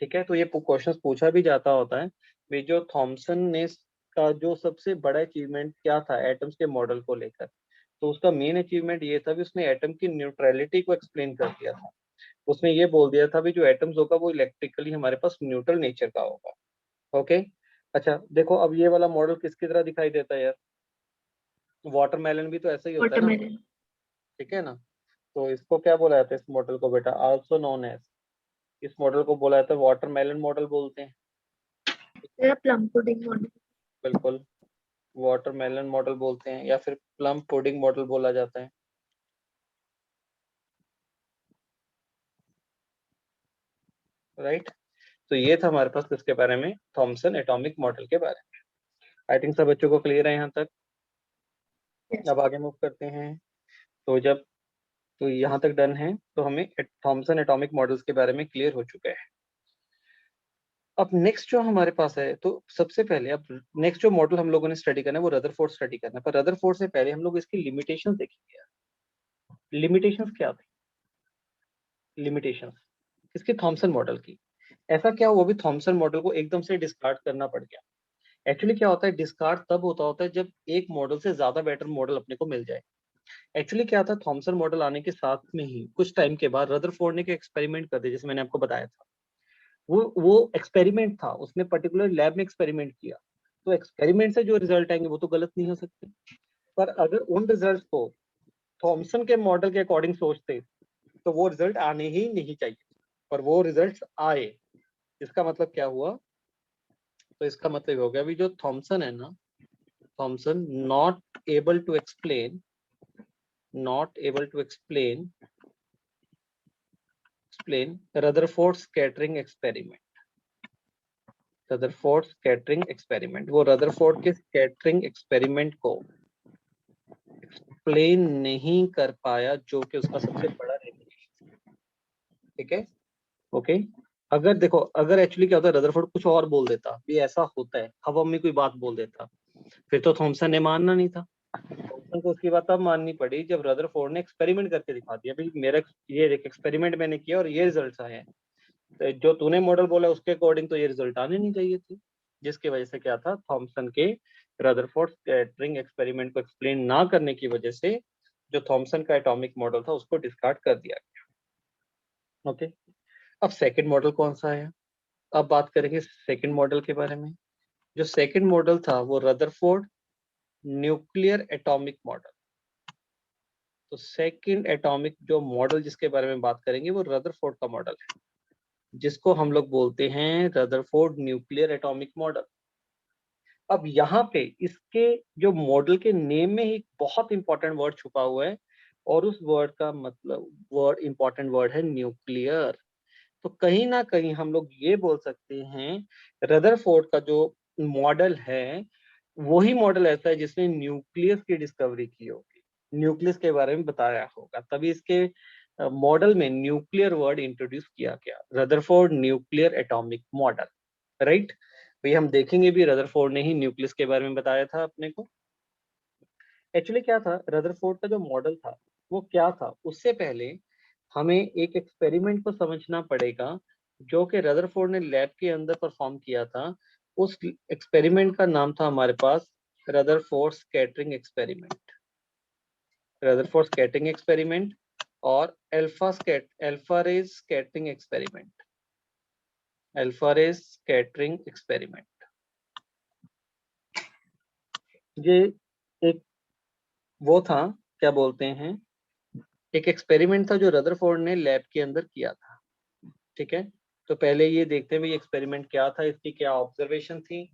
ठीक है, तो ये क्वेश्चन पूछा भी जाता होता है भी जो थॉमसन ने का जो सबसे बड़ा अचीवमेंट क्या था एटम्स के मॉडल को लेकर, तो उसका मेन अचीवमेंट ये था भी उसने एटम की न्यूट्रलिटी को एक्सप्लेन कर दिया था। उसने ये बोल दिया था भी जो एटम्स होगा वो इलेक्ट्रिकली हमारे पास न्यूट्रल नेचर का होगा। ओके, अच्छा देखो अब ये वाला मॉडल किसकी तरह दिखाई देता है यार, वाटरमेलन भी तो ऐसा ही होता है ना। वाटरमेलन। ठीक है ना, तो इसको क्या बोला जाता है इस मॉडल को बेटा, आल्सो नोन एज, इस मॉडल को बोला जाता है वाटरमेलन मॉडल बोलते हैं। या प्लम पुडिंग मॉडल। बिल्कुल, वाटरमेलन मॉडल बोलते हैं या फिर प्लम पुडिंग मॉडल बोला जाता है। राइट। तो ये था हमारे पास इसके बारे में, थॉमसन एटॉमिक मॉडल के बारे में। आई थिंक सब बच्चों को क्लियर है यहाँ तक। Yes. अब आगे मूव करते हैं। तो यहाँ तक डन है, तो हमें थॉमसन एटॉमिक मॉडल्स के बारे में क्लियर हो चुका है। अब नेक्स्ट जो हमारे पास है, तो सबसे पहले अब नेक्स्ट जो मॉडल हम लोगों ने स्टडी करना है वो रदरफोर्ड स्टडी करना है। पर रदरफोर्ड से पहले हम लोग इसकी लिमिटेशंस देखेंगे। लिमिटेशंस क्या थी? लिमिटेशंस इसके थॉमसन मॉडल की, ऐसा क्या हुआ भी थॉमसन मॉडल को एकदम से डिस्कार्ड करना पड़ गया? एक्चुअली क्या होता है, डिस्कार्ड तब होता है जब एक मॉडल से ज्यादा बेटर मॉडल अपने को मिल जाए। एक्चुअली क्या था, थॉमसन मॉडल आने के साथ में ही कुछ टाइम के बाद रदरफोर्ड ने एक एक्सपेरिमेंट कर दिया, जैसे मैंने आपको बताया था। वो एक्सपेरिमेंट था, उसने पर्टिकुलर लैब में एक्सपेरिमेंट किया। तो एक्सपेरिमेंट से जो रिजल्ट आएंगे वो तो गलत नहीं हो सकते, पर अगर उन रिजल्ट को थॉमसन के मॉडल के अकॉर्डिंग सोचते तो वो रिजल्ट आने ही नहीं चाहिए, पर वो रिजल्ट आए। इसका मतलब क्या हुआ? तो इसका मतलब हो गया अभी जो थॉमसन है ना, Thomson not able to explain Rutherford scattering experiment. Rutherford scattering experiment, वो रदरफोर्ड के स्कैटरिंग एक्सपेरिमेंट को एक्सप्लेन नहीं कर पाया, जो कि उसका सबसे बड़ा लिमिटेशन। ठीक है, ओके। अगर देखो, अगर एक्चुअली क्या होता है, रदरफोर्ड कुछ और बोल देता, ये ऐसा होता है, हवा में कोई बात बोल देता, फिर तो थॉमसन ने मानना नहीं था। थॉमसन को उसकी बात तब माननी पड़ी जब रदरफोर्ड ने एक्सपेरिमेंट करके दिखा दिया, भाई मेरा ये एक एक्सपेरिमेंट मैंने किया और ये रिजल्ट्स आए हैं, तो जो तूने मॉडल बोला उसके अकॉर्डिंग तो ये रिजल्ट आने नहीं चाहिए थे। जिसकी वजह से क्या था, थॉमसन के रदरफोर्ड स्कैटरिंग एक्सपेरिमेंट को एक्सप्लेन ना करने की वजह से जो थॉमसन का एटॉमिक मॉडल था उसको डिस्कार्ड कर दिया गया। ओके, अब सेकंड मॉडल कौन सा है? अब बात करेंगे सेकंड मॉडल के बारे में। जो सेकंड मॉडल था वो रदरफोर्ड न्यूक्लियर एटॉमिक मॉडल। तो सेकंड एटॉमिक जो मॉडल जिसके बारे में बात करेंगे वो रदरफोर्ड का मॉडल है, जिसको हम लोग बोलते हैं रदरफोर्ड न्यूक्लियर एटॉमिक मॉडल। अब यहाँ पे इसके जो मॉडल के नेम में ही बहुत इंपॉर्टेंट वर्ड छुपा हुआ है, और उस वर्ड का मतलब इंपॉर्टेंट वर्ड है न्यूक्लियर। तो कहीं ना कहीं हम लोग ये बोल सकते हैं रदरफोर्ड का जो मॉडल है वही मॉडल ऐसा है जिसने न्यूक्लियस की डिस्कवरी की होगी, न्यूक्लियस के बारे में बताया होगा, तभी इसके मॉडल में न्यूक्लियर वर्ड इंट्रोड्यूस किया गया, Rutherford nuclear atomic model. Right, भाई हम देखेंगे भी रदरफोर्ड ने ही न्यूक्लियस के बारे में बताया था अपने को। एक्चुअली क्या था, रदरफोर्ड का जो मॉडल था वो क्या था, उससे पहले हमें एक एक्सपेरिमेंट को समझना पड़ेगा जो कि रदरफोर्ड ने लैब के अंदर परफॉर्म किया था। उस एक्सपेरिमेंट का नाम था हमारे पास Rutherford scattering experiment. Rutherford scattering experiment और alpha rays scattering experiment. Alpha rays scattering experiment ये एक वो था, क्या बोलते हैं, एक एक्सपेरिमेंट था जो रदरफोर्ड ने लैब के अंदर किया था। ठीक है, तो पहले ये देखते हैं भाई एक्सपेरिमेंट क्या था, इसकी क्या ऑब्जर्वेशन थी।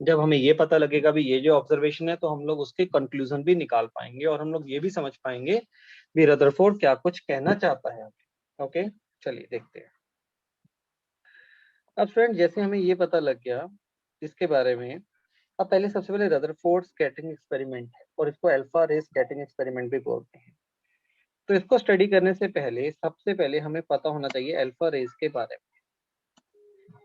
जब हमें ये पता लगेगा भी ये जो ऑब्जर्वेशन है, तो हम लोग उसके कंक्लूजन भी निकाल पाएंगे और हम लोग ये भी समझ पाएंगे भी रदरफोर्ड क्या कुछ कहना चाहता है। ओके, चलिए देखते हैं। अब फ्रेंड जैसे हमें ये पता लग गया इसके बारे में, अब पहले सबसे पहले रदरफोर्ड स्कैटरिंग एक्सपेरिमेंट है और इसको अल्फा रे स्कैटरिंग एक्सपेरिमेंट भी बोलते हैं। तो इसको स्टडी करने से पहले सबसे पहले हमें पता होना चाहिए अल्फा रेज के बारे में।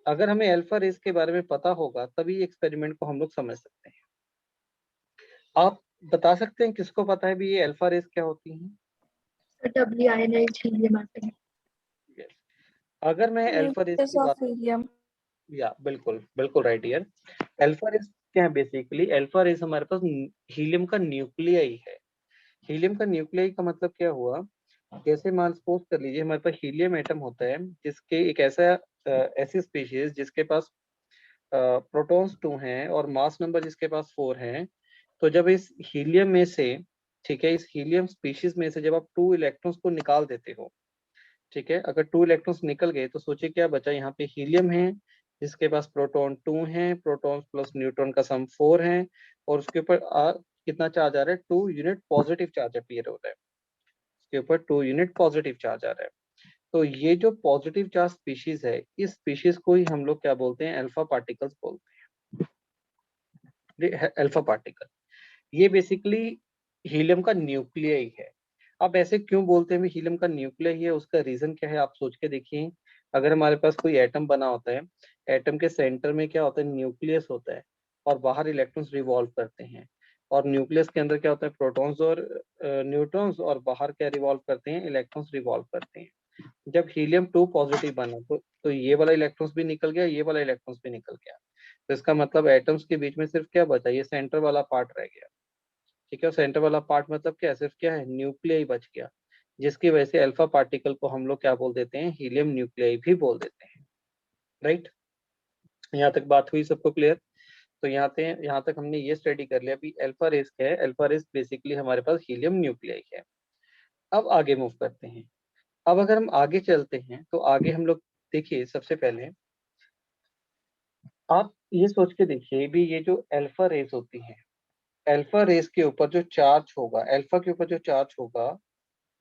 अगर हमें अल्फा रेज के बारे में पता होगा तभी एक्सपेरिमेंट को हम लोग समझ सकते हैं। आप बता सकते हैं किसको पता है भी ये अल्फा रेज क्या होती हैं? W ionised helium atom. Yes. अगर मैं अल्फा रेज Nucleus की of बात, helium. या बिल्कुल बिल्कुल राइट यार, अल्फा रेज क्या है बेसिकली, अल्फा रेज हमारे पास हीलियम का न्यूक्लियाई है। हीलियम का न्यूक्लियाई का मतलब क्या हुआ, जैसे मान सपोज कर लीजिए हमारे पास हीलियम एटम होता है, जिसके एक ऐसी स्पीशीज जिसके पास प्रोटॉन्स 2 हैं और मास नंबर जिसके पास 4 हैं। तो जब इस हीलियम में से, ठीक है, इस हीलियम स्पीशीज में से जब आप 2 इलेक्ट्रॉन्स को निकाल देते हो, ठीक है, अगर 2 इलेक्ट्रॉन्स निकल गए तो सोचिए क्या बचा, यहाँ पे हीलियम है जिसके पास प्रोटॉन 2 हैं, प्रोटॉन प्लस न्यूट्रॉन का सम 4 है, और उसके ऊपर कितना चार्ज आ रहा है, 2 यूनिट पॉजिटिव चार्ज अपीयर हो रहा है, उसके ऊपर 2 यूनिट पॉजिटिव चार्ज आ रहा है। तो ये जो पॉजिटिव चार्ज स्पीशीज है, इस स्पीशीज को ही हम लोग क्या बोलते हैं, अल्फा पार्टिकल्स बोलते हैं। अल्फा पार्टिकल ये बेसिकली हीलियम का न्यूक्लियस है। अब ऐसे क्यों बोलते हैं हीलियम का न्यूक्लियस है, उसका रीजन क्या है आप सोच के देखिए। अगर हमारे पास कोई एटम बना होता है, एटम के सेंटर में क्या होता है, न्यूक्लियस होता है, और बाहर इलेक्ट्रॉन्स रिवॉल्व करते हैं, और न्यूक्लियस के अंदर क्या होता है, प्रोटॉन्स और न्यूट्रॉन्स, और बाहर क्या रिवॉल्व करते हैं, इलेक्ट्रॉन्स रिवॉल्व करते हैं। जब हीलियम 2 पॉजिटिव बना तो ये वाला इलेक्ट्रॉन्स भी निकल गया, ये वाला इलेक्ट्रॉन्स भी निकल गया। तो इसका मतलब एटम्स के बीच में सिर्फ क्या बचा, ये सेंटर वाला पार्ट रह गया। ठीक है, सेंटर वाला पार्ट मतलब क्या है, सिर्फ क्या है, न्यूक्लियस बच गया, जिसकी वजह से अल्फा पार्टिकल को हम लोग क्या बोल देते हैं, हीलियम न्यूक्लियस भी बोल देते हैं। राइट, यहाँ तक बात हुई सबको क्लियर? तो यहाँ तक हमने ये स्टडी कर लिया अभी अल्फा रेस क्या है। अल्फा रेस बेसिकली हमारे पास हीलियम न्यूक्लियस है। अब आगे मूव करते हैं। अब अगर हम आगे चलते हैं तो आगे हम लोग देखिए, सबसे पहले आप ये सोच के देखिए भी, ये जो अल्फा रेस होती है, अल्फा रेस के ऊपर जो चार्ज होगा, अल्फा के ऊपर जो चार्ज होगा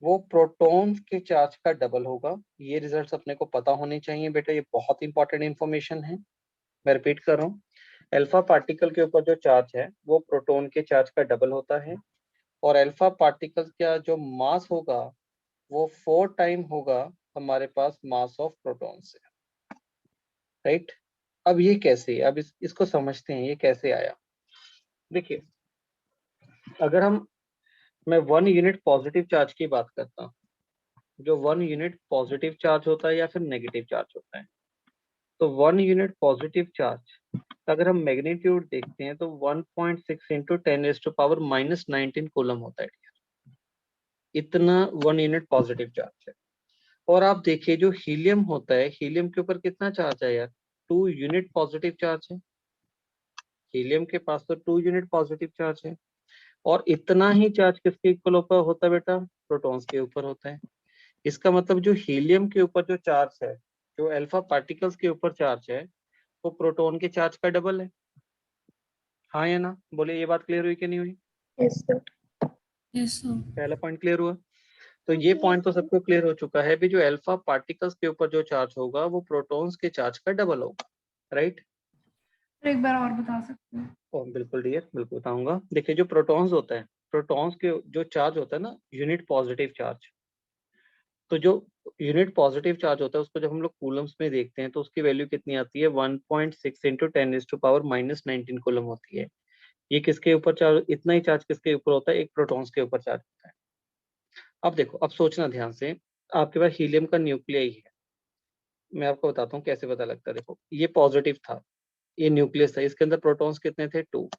वो प्रोटॉन्स के चार्ज का डबल होगा। ये रिजल्ट्स अपने को पता होने चाहिए बेटा, ये बहुत इंपॉर्टेंट इंफॉर्मेशन है। मैं रिपीट कर रहा हूँ, अल्फा पार्टिकल के ऊपर जो चार्ज है वो प्रोटॉन के चार्ज का डबल होता है, और अल्फा पार्टिकल का जो मास होगा वो 4 टाइम होगा हमारे पास मास ऑफ प्रोटॉन से। राइट, अब ये कैसे, अब इसको समझते हैं ये कैसे आया। देखिए, अगर मैं 1 यूनिट पॉजिटिव चार्ज की बात करता हूँ, जो 1 यूनिट पॉजिटिव चार्ज होता है या फिर नेगेटिव चार्ज होता है, तो 1 यूनिट पॉजिटिव चार्ज अगर हम मैग्नीट्यूड देखते हैं तो 1.6 इंटू 10⁻⁻19 कूलम होता है। इतना 1 यूनिट पॉजिटिव चार्ज है। और आप देखिए जो हीलियम होता है, हीलियम के ऊपर कितना चार्ज है यार, 2 यूनिट पॉजिटिव चार्ज है। हीलियम के पास तो 2 यूनिट पॉजिटिव चार्ज है, और इतना ही चार्ज किसके इक्वल ऊपर होता है बेटा, प्रोटॉन्स के ऊपर होता है। इसका मतलब जो हीलियम के ऊपर जो चार्ज है, जो अल्फा पार्टिकल्स के ऊपर चार्ज है, वो प्रोटॉन के चार्ज का डबल है। हाँ या ना, बोले ये बात क्लियर हुई कि नहीं हुई? Yes, sir. Yes, sir. पहला पॉइंट क्लियर हुआ? तो ये पॉइंट तो सबको क्लियर हो चुका है भी, जो अल्फा पार्टिकल्स के ऊपर जो चार्ज होगा वो प्रोटॉन्स के चार्ज का डबल होगा। राइट, एक बार और बता सकते हैं? बिल्कुल डियर, बिल्कुल बताऊंगा। देखिए जो प्रोटॉन्स होता है, प्रोटॉन्स के जो चार्ज होता है ना, यूनिट पॉजिटिव चार्ज, तो जो यूनिट पॉजिटिव चार्ज होता है उसको जब हम लोग कूलम्स में देखते हैं तो उसकी वैल्यू कितनी आती है, 1.6 इंटू 10⁻⁻19 कूलम होती है। ये किसके ऊपर चार्ज, इतना ही चार्ज किसके ऊपर होता है, एक प्रोटॉन्स के ऊपर चार्ज होता है। अब देखो, अब सोचना ध्यान से, आपके पास हीलियम का न्यूक्लियस है। मैं आपको बताता हूँ कैसे पता लगता है। देखो, ये पॉजिटिव था, ये न्यूक्लियस था, इसके अंदर प्रोटॉन्स कितने थे, 2,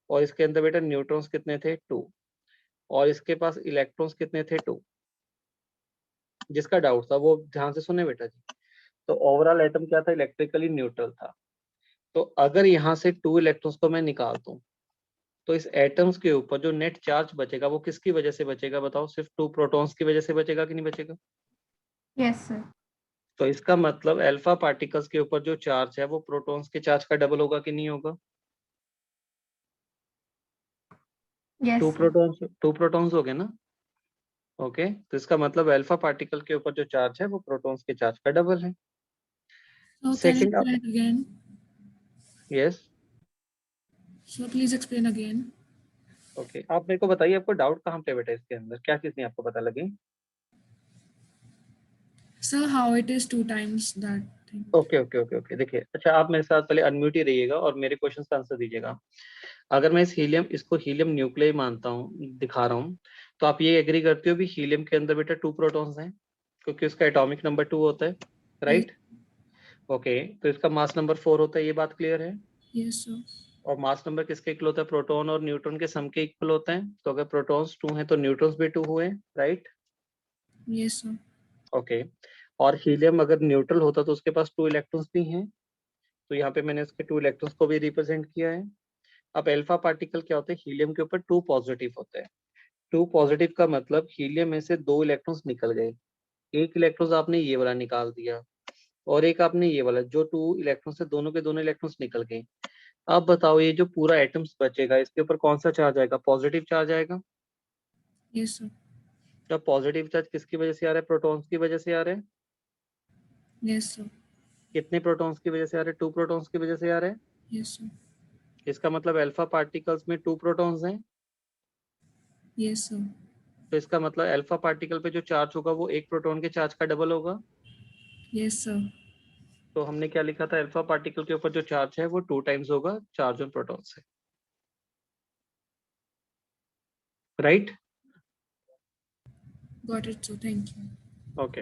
और इसके अंदर बेटा न्यूट्रॉन्स कितने थे, 2, और इसके पास इलेक्ट्रॉन्स कितने थे, 2। जिसका डाउट था वो ध्यान से सुने बेटा जी। तो ओवरऑल एटम क्या था, इलेक्ट्रिकली न्यूट्रल था। तो अगर यहाँ से 2 इलेक्ट्रॉन्स को मैं निकाल दूं, तो इस एटम्स के ऊपर जो नेट चार्ज बचेगा वो किसकी वजह से बचेगा, बताओ, सिर्फ 2 प्रोटॉन्स की वजह से बचेगा कि नहीं बचेगा? Yes, sir. तो इसका मतलब अल्फा पार्टिकल्स के ऊपर जो चार्ज है वो प्रोटॉन्स के चार्ज का डबल होगा कि नहीं होगा? Yes, two sir. Protons, 2 protons हो गए ना। ओके, तो इसका मतलब अल्फा पार्टिकल के ऊपर जो चार्ज है वो प्रोटॉन्स के चार्ज का डबल है। So can you second, explain again? Yes, So please explain again. Okay, आप मेरे को बताइए आपको डाउट कहाँ पे बेटा, इसके अंदर क्या चीज नहीं आपको पता लगी? So how it is 2 times that thing? Okay okay okay okay, देखिए, अच्छा आप मेरे साथ पहले अनम्यूट ही रहिएगा और मेरे क्वेश्चन का आंसर दीजिएगा। अगर मैं इसको हीलियम न्यूक्लियस मानता हूँ, दिखा रहा हूँ, तो आप ये एग्री करते हो भी हीलियम के अंदर बेटा 2 प्रोटॉन्स हैं, क्योंकि उसका एटॉमिक नंबर 2 होता है। राइट, ओके, तो इसका मास नंबर 4 होता है, ये बात क्लियर है? Yes, sir. और मास नंबर किसके इक्वल होता है, प्रोटॉन और न्यूट्रॉन के सम के इक्वल होता है। तो अगर प्रोटॉन्स 2 हैं तो न्यूट्रॉन्स भी 2 हुए। Right, Yes, sir. ओके, और हीलियम अगर न्यूट्रल होता तो उसके पास 2 इलेक्ट्रॉन्स भी हैं, तो यहाँ पे मैंने उसके 2 इलेक्ट्रॉन्स को भी रिप्रेजेंट किया है। अब अल्फा पार्टिकल क्या होते हैं, हीलियम के ऊपर 2 पॉजिटिव होते हैं। 2 पॉजिटिव का मतलब हीलियम में से 2 इलेक्ट्रॉन्स निकल गए, एक इलेक्ट्रॉन्स आपने ये वाला निकाल दिया, और एक आपने ये वाला, जो 2 इलेक्ट्रॉन्स है दोनों के दोनों इलेक्ट्रॉन्स निकल गए। अब बताओ ये जो पूरा एटम्स बचेगा इसके ऊपर कौन सा चार्ज आएगा, पॉजिटिव चार्ज आएगा। Yes, sir. तो पॉजिटिव चार्ज किसकी वजह से आ रहा है? प्रोटॉन्स की वजह से आ रहा है। Yes, sir. कितने प्रोटॉन्स की वजह से आ रहे हैं? 2 प्रोटॉन्स की वजह से आ रहे हैं। Yes, sir. इसका मतलब अल्फा पार्टिकल्स में 2 प्रोटॉन्स हैं। Yes, sir. तो इसका मतलब अल्फा पार्टिकल पे जो चार्ज होगा वो एक प्रोटॉन के चार्ज का डबल होगा। Yes, sir. तो हमने क्या लिखा था? अल्फा पार्टिकल के ऊपर जो चार्ज है वो 2 टाइम्स होगा चार्ज ऑन प्रोटॉन से, right? Got it, sir. Thank you. Okay,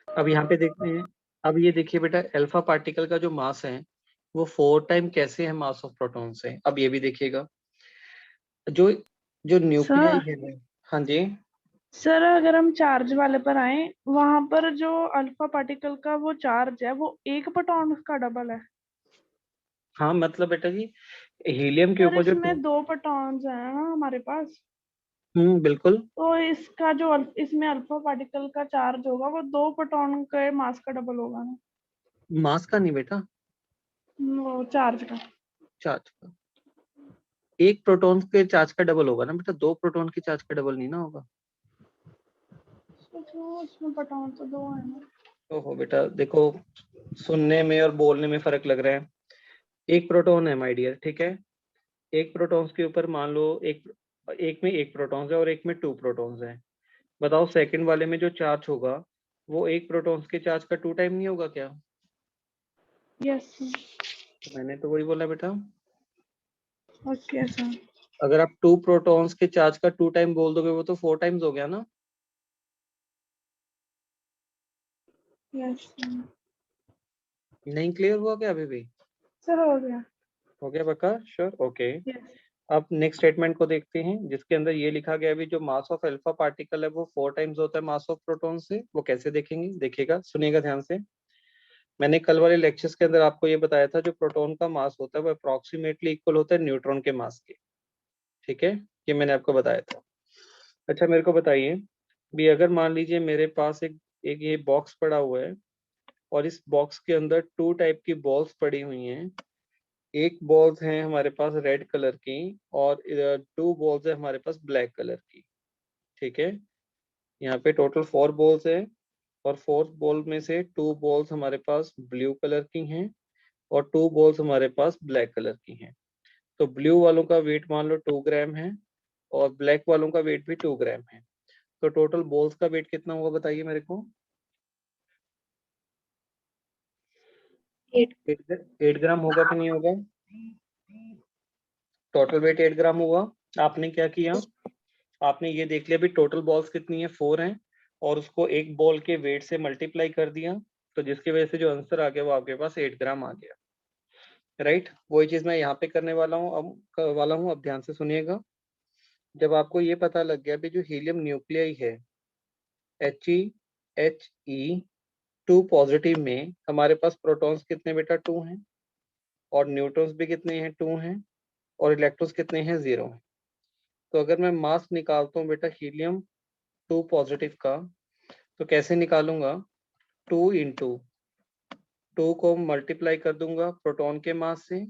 अब यहाँ पे देखते हैं। अब ये देखिए बेटा, अल्फा पार्टिकल का जो मास है वो 4 टाइम कैसे है मास ऑफ प्रोटॉन से। अब ये भी देखिएगा, जो जो न्यूक्लियाई है। हाँ जी, सर अगर हम चार्ज वाले पर आए, वहां पर जो अल्फा पार्टिकल का वो चार्ज है वो एक प्रोटॉन का डबल है। हाँ मतलब बेटा जी, हीलियम के सर ऊपर जो इसमें 2 प्रोटॉन्स हैं ना हमारे पास, बिल्कुल। तो इसका जो इसमें अल्फा पार्टिकल का चार्ज होगा वो 2 प्रोटॉन के मास का डबल होगा ना, मास का नहीं बेटा, वो चार्ज का। चार्ज का। एक प्रोटॉन के चार्ज का डबल होगा ना बेटा, 2 प्रोटॉन के चार्ज का डबल नहीं ना होगा। इसमें प्रोटॉन तो 2 है ना। ओहो बेटा देखो, सुनने में और बोलने में फर्क लग रहा है। एक प्रोटॉन है माय डियर, ठीक है। एक प्रोटॉन के ऊपर मान लो एक में एक प्रोटॉन है और एक में 2 प्रोटॉन है। बताओ सेकंड वाले में जो चार्ज होगा वो एक प्रोटॉन के चार्ज का 2 टाइम नहीं होगा क्या? यस मैंने तो वही बोला बेटा। Okay sir. अगर आप 2 प्रोटॉन्स के चार्ज का 2 टाइम बोल दोगे वो तो 4 टाइम्स हो गया ना। यस नहीं क्लियर हुआ क्या अभी भी? सर हो गया। हो गया पक्का? Sure, okay. यस अब नेक्स्ट स्टेटमेंट को देखते हैं जिसके अंदर ये लिखा गया है, जो मास ऑफ अल्फा पार्टिकल है वो 4 टाइम्स होता है मास ऑफ प्रोटॉन से। वो कैसे देखेंगे? देखिएगा, सुनिएगा ध्यान से। मैंने कल वाले लेक्चर्स के अंदर आपको ये बताया था, जो प्रोटॉन का मास होता है वो अप्रोक्सीमेटली इक्वल होता है न्यूट्रॉन के मास के, ठीक है। ये मैंने आपको बताया था। अच्छा मेरे को बताइए भी, अगर मान लीजिए मेरे पास एक ये बॉक्स पड़ा हुआ है और इस बॉक्स के अंदर 2 टाइप की बॉल्स पड़ी हुई हैं। एक बॉल्स है हमारे पास रेड कलर की और 2 बॉल्स है हमारे पास ब्लैक कलर की, ठीक है। यहाँ पे टोटल 4 बॉल्स है और 4 बॉल में से 2 बॉल्स हमारे पास ब्लू कलर की हैं और 2 बॉल्स हमारे पास ब्लैक कलर की हैं। तो ब्लू वालों का वेट मान लो 2 ग्राम है और ब्लैक वालों का वेट भी 2 ग्राम है। तो टोटल बॉल्स का वेट कितना होगा बताइए मेरे को? 8 ग्राम होगा कि नहीं होगा? टोटल वेट 8 ग्राम होगा। आपने क्या किया, आपने ये देख लिया भी टोटल बॉल्स कितनी है, 4 हैं, और उसको एक बॉल के वेट से मल्टीप्लाई कर दिया, तो जिसकी वजह से जो आंसर आ गया वो आपके पास 8 ग्राम आ गया, राइट। वही चीज मैं यहाँ पे करने वाला हूँ। अब ध्यान से सुनिएगा। जब आपको ये पता लग गया भी जो हीलियम न्यूक्लियाई है He2 पॉजिटिव में हमारे पास प्रोटॉन्स कितने बेटा? 2 हैं और न्यूट्रॉन्स भी कितने हैं? 2 हैं और इलेक्ट्रॉन्स कितने हैं? 0 हैं। तो अगर मैं मास निकालता हूँ बेटा हीलियम 2 पॉजिटिव का, तो कैसे निकालूंगा? 2 इंटू 2 को मल्टीप्लाई कर दूंगा प्रोटॉन के मास से,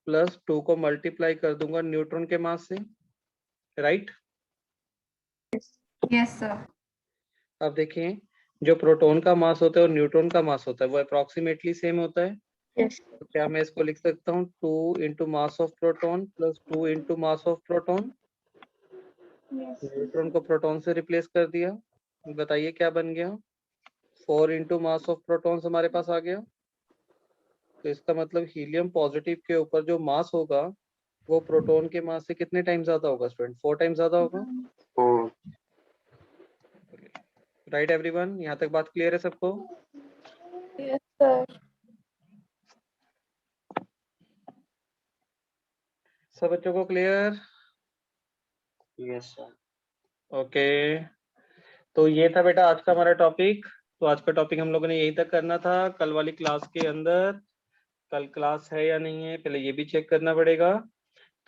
प्लस 2 को मल्टीप्लाई कर दूंगा न्यूट्रॉन के मास से, राइट। Yes sir. अब देखिए, जो प्रोटॉन का मास होता है और न्यूट्रॉन का मास होता है वो अप्रोक्सीमेटली सेम होता है। यस तो क्या मैं इसको लिख सकता हूँ 2 into mass of proton plus 2 into mass of proton. Neutron को प्रोटॉन से रिप्लेस कर दिया, बताइए क्या बन गया? 4 इंटू मास ऑफ प्रोटॉन्स हमारे पास आ गया। तो इसका मतलब हीलियम पॉजिटिव के ऊपर जो मास होगा वो प्रोटॉन के मास से कितने टाइम ज्यादा होगा स्टूडेंट? 4 टाइम ज्यादा होगा। राइट एवरीवन, यहाँ तक बात क्लियर है सबको? Yes sir. सब बच्चों को क्लियर? Yes sir. ओके, तो ये था बेटा आज का हमारा टॉपिक। तो आज का टॉपिक हम लोगों ने यही तक करना था। कल वाली क्लास के अंदर, कल क्लास है या नहीं है पहले ये भी चेक करना पड़ेगा।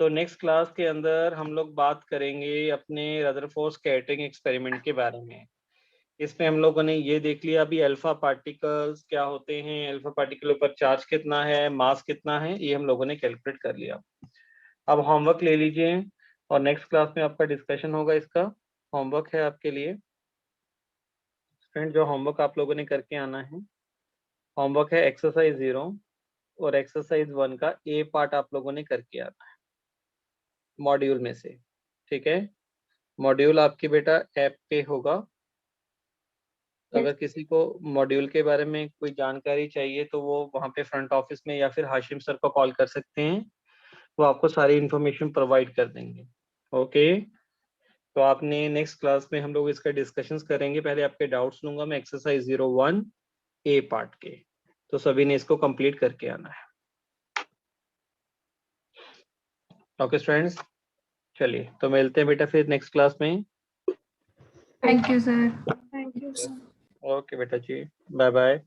तो नेक्स्ट क्लास के अंदर हम लोग बात करेंगे अपने रदरफोर्ड स्कैटरिंग एक्सपेरिमेंट के बारे में। इसमें हम लोगों ने ये देख लिया अभी अल्फा पार्टिकल्स क्या होते हैं, अल्फा पार्टिकल पर चार्ज कितना है, मास कितना है, ये हम लोगों ने कैलकुलेट कर लिया। अब होमवर्क ले लीजिए और नेक्स्ट क्लास में आपका डिस्कशन होगा, इसका होमवर्क है आपके लिए फ्रेंड, जो होमवर्क आप लोगों ने करके आना है। होमवर्क है एक्सरसाइज 0 और एक्सरसाइज 1 का ए पार्ट आप लोगों ने करके आना है मॉड्यूल में से, ठीक है। मॉड्यूल आपकी बेटा ऐप पे होगा। अगर किसी को मॉड्यूल के बारे में कोई जानकारी चाहिए तो वो वहाँ पे फ्रंट ऑफिस में या फिर हाशिम सर को कॉल कर सकते हैं, वो आपको सारी इंफॉर्मेशन प्रोवाइड कर देंगे। ओके, तो आपने नेक्स्ट क्लास में हम लोग इसका डिस्कशंस करेंगे। पहले आपके डाउट्स लूंगा मैं एक्सरसाइज 01 ए पार्ट के, तो सभी ने इसको कंप्लीट करके आना है। ओके स्टूडेंट्स, चलिए तो मिलते हैं बेटा फिर नेक्स्ट क्लास में। Thank you sir. Thank you, sir. Okay बेटा जी, बाय बाय।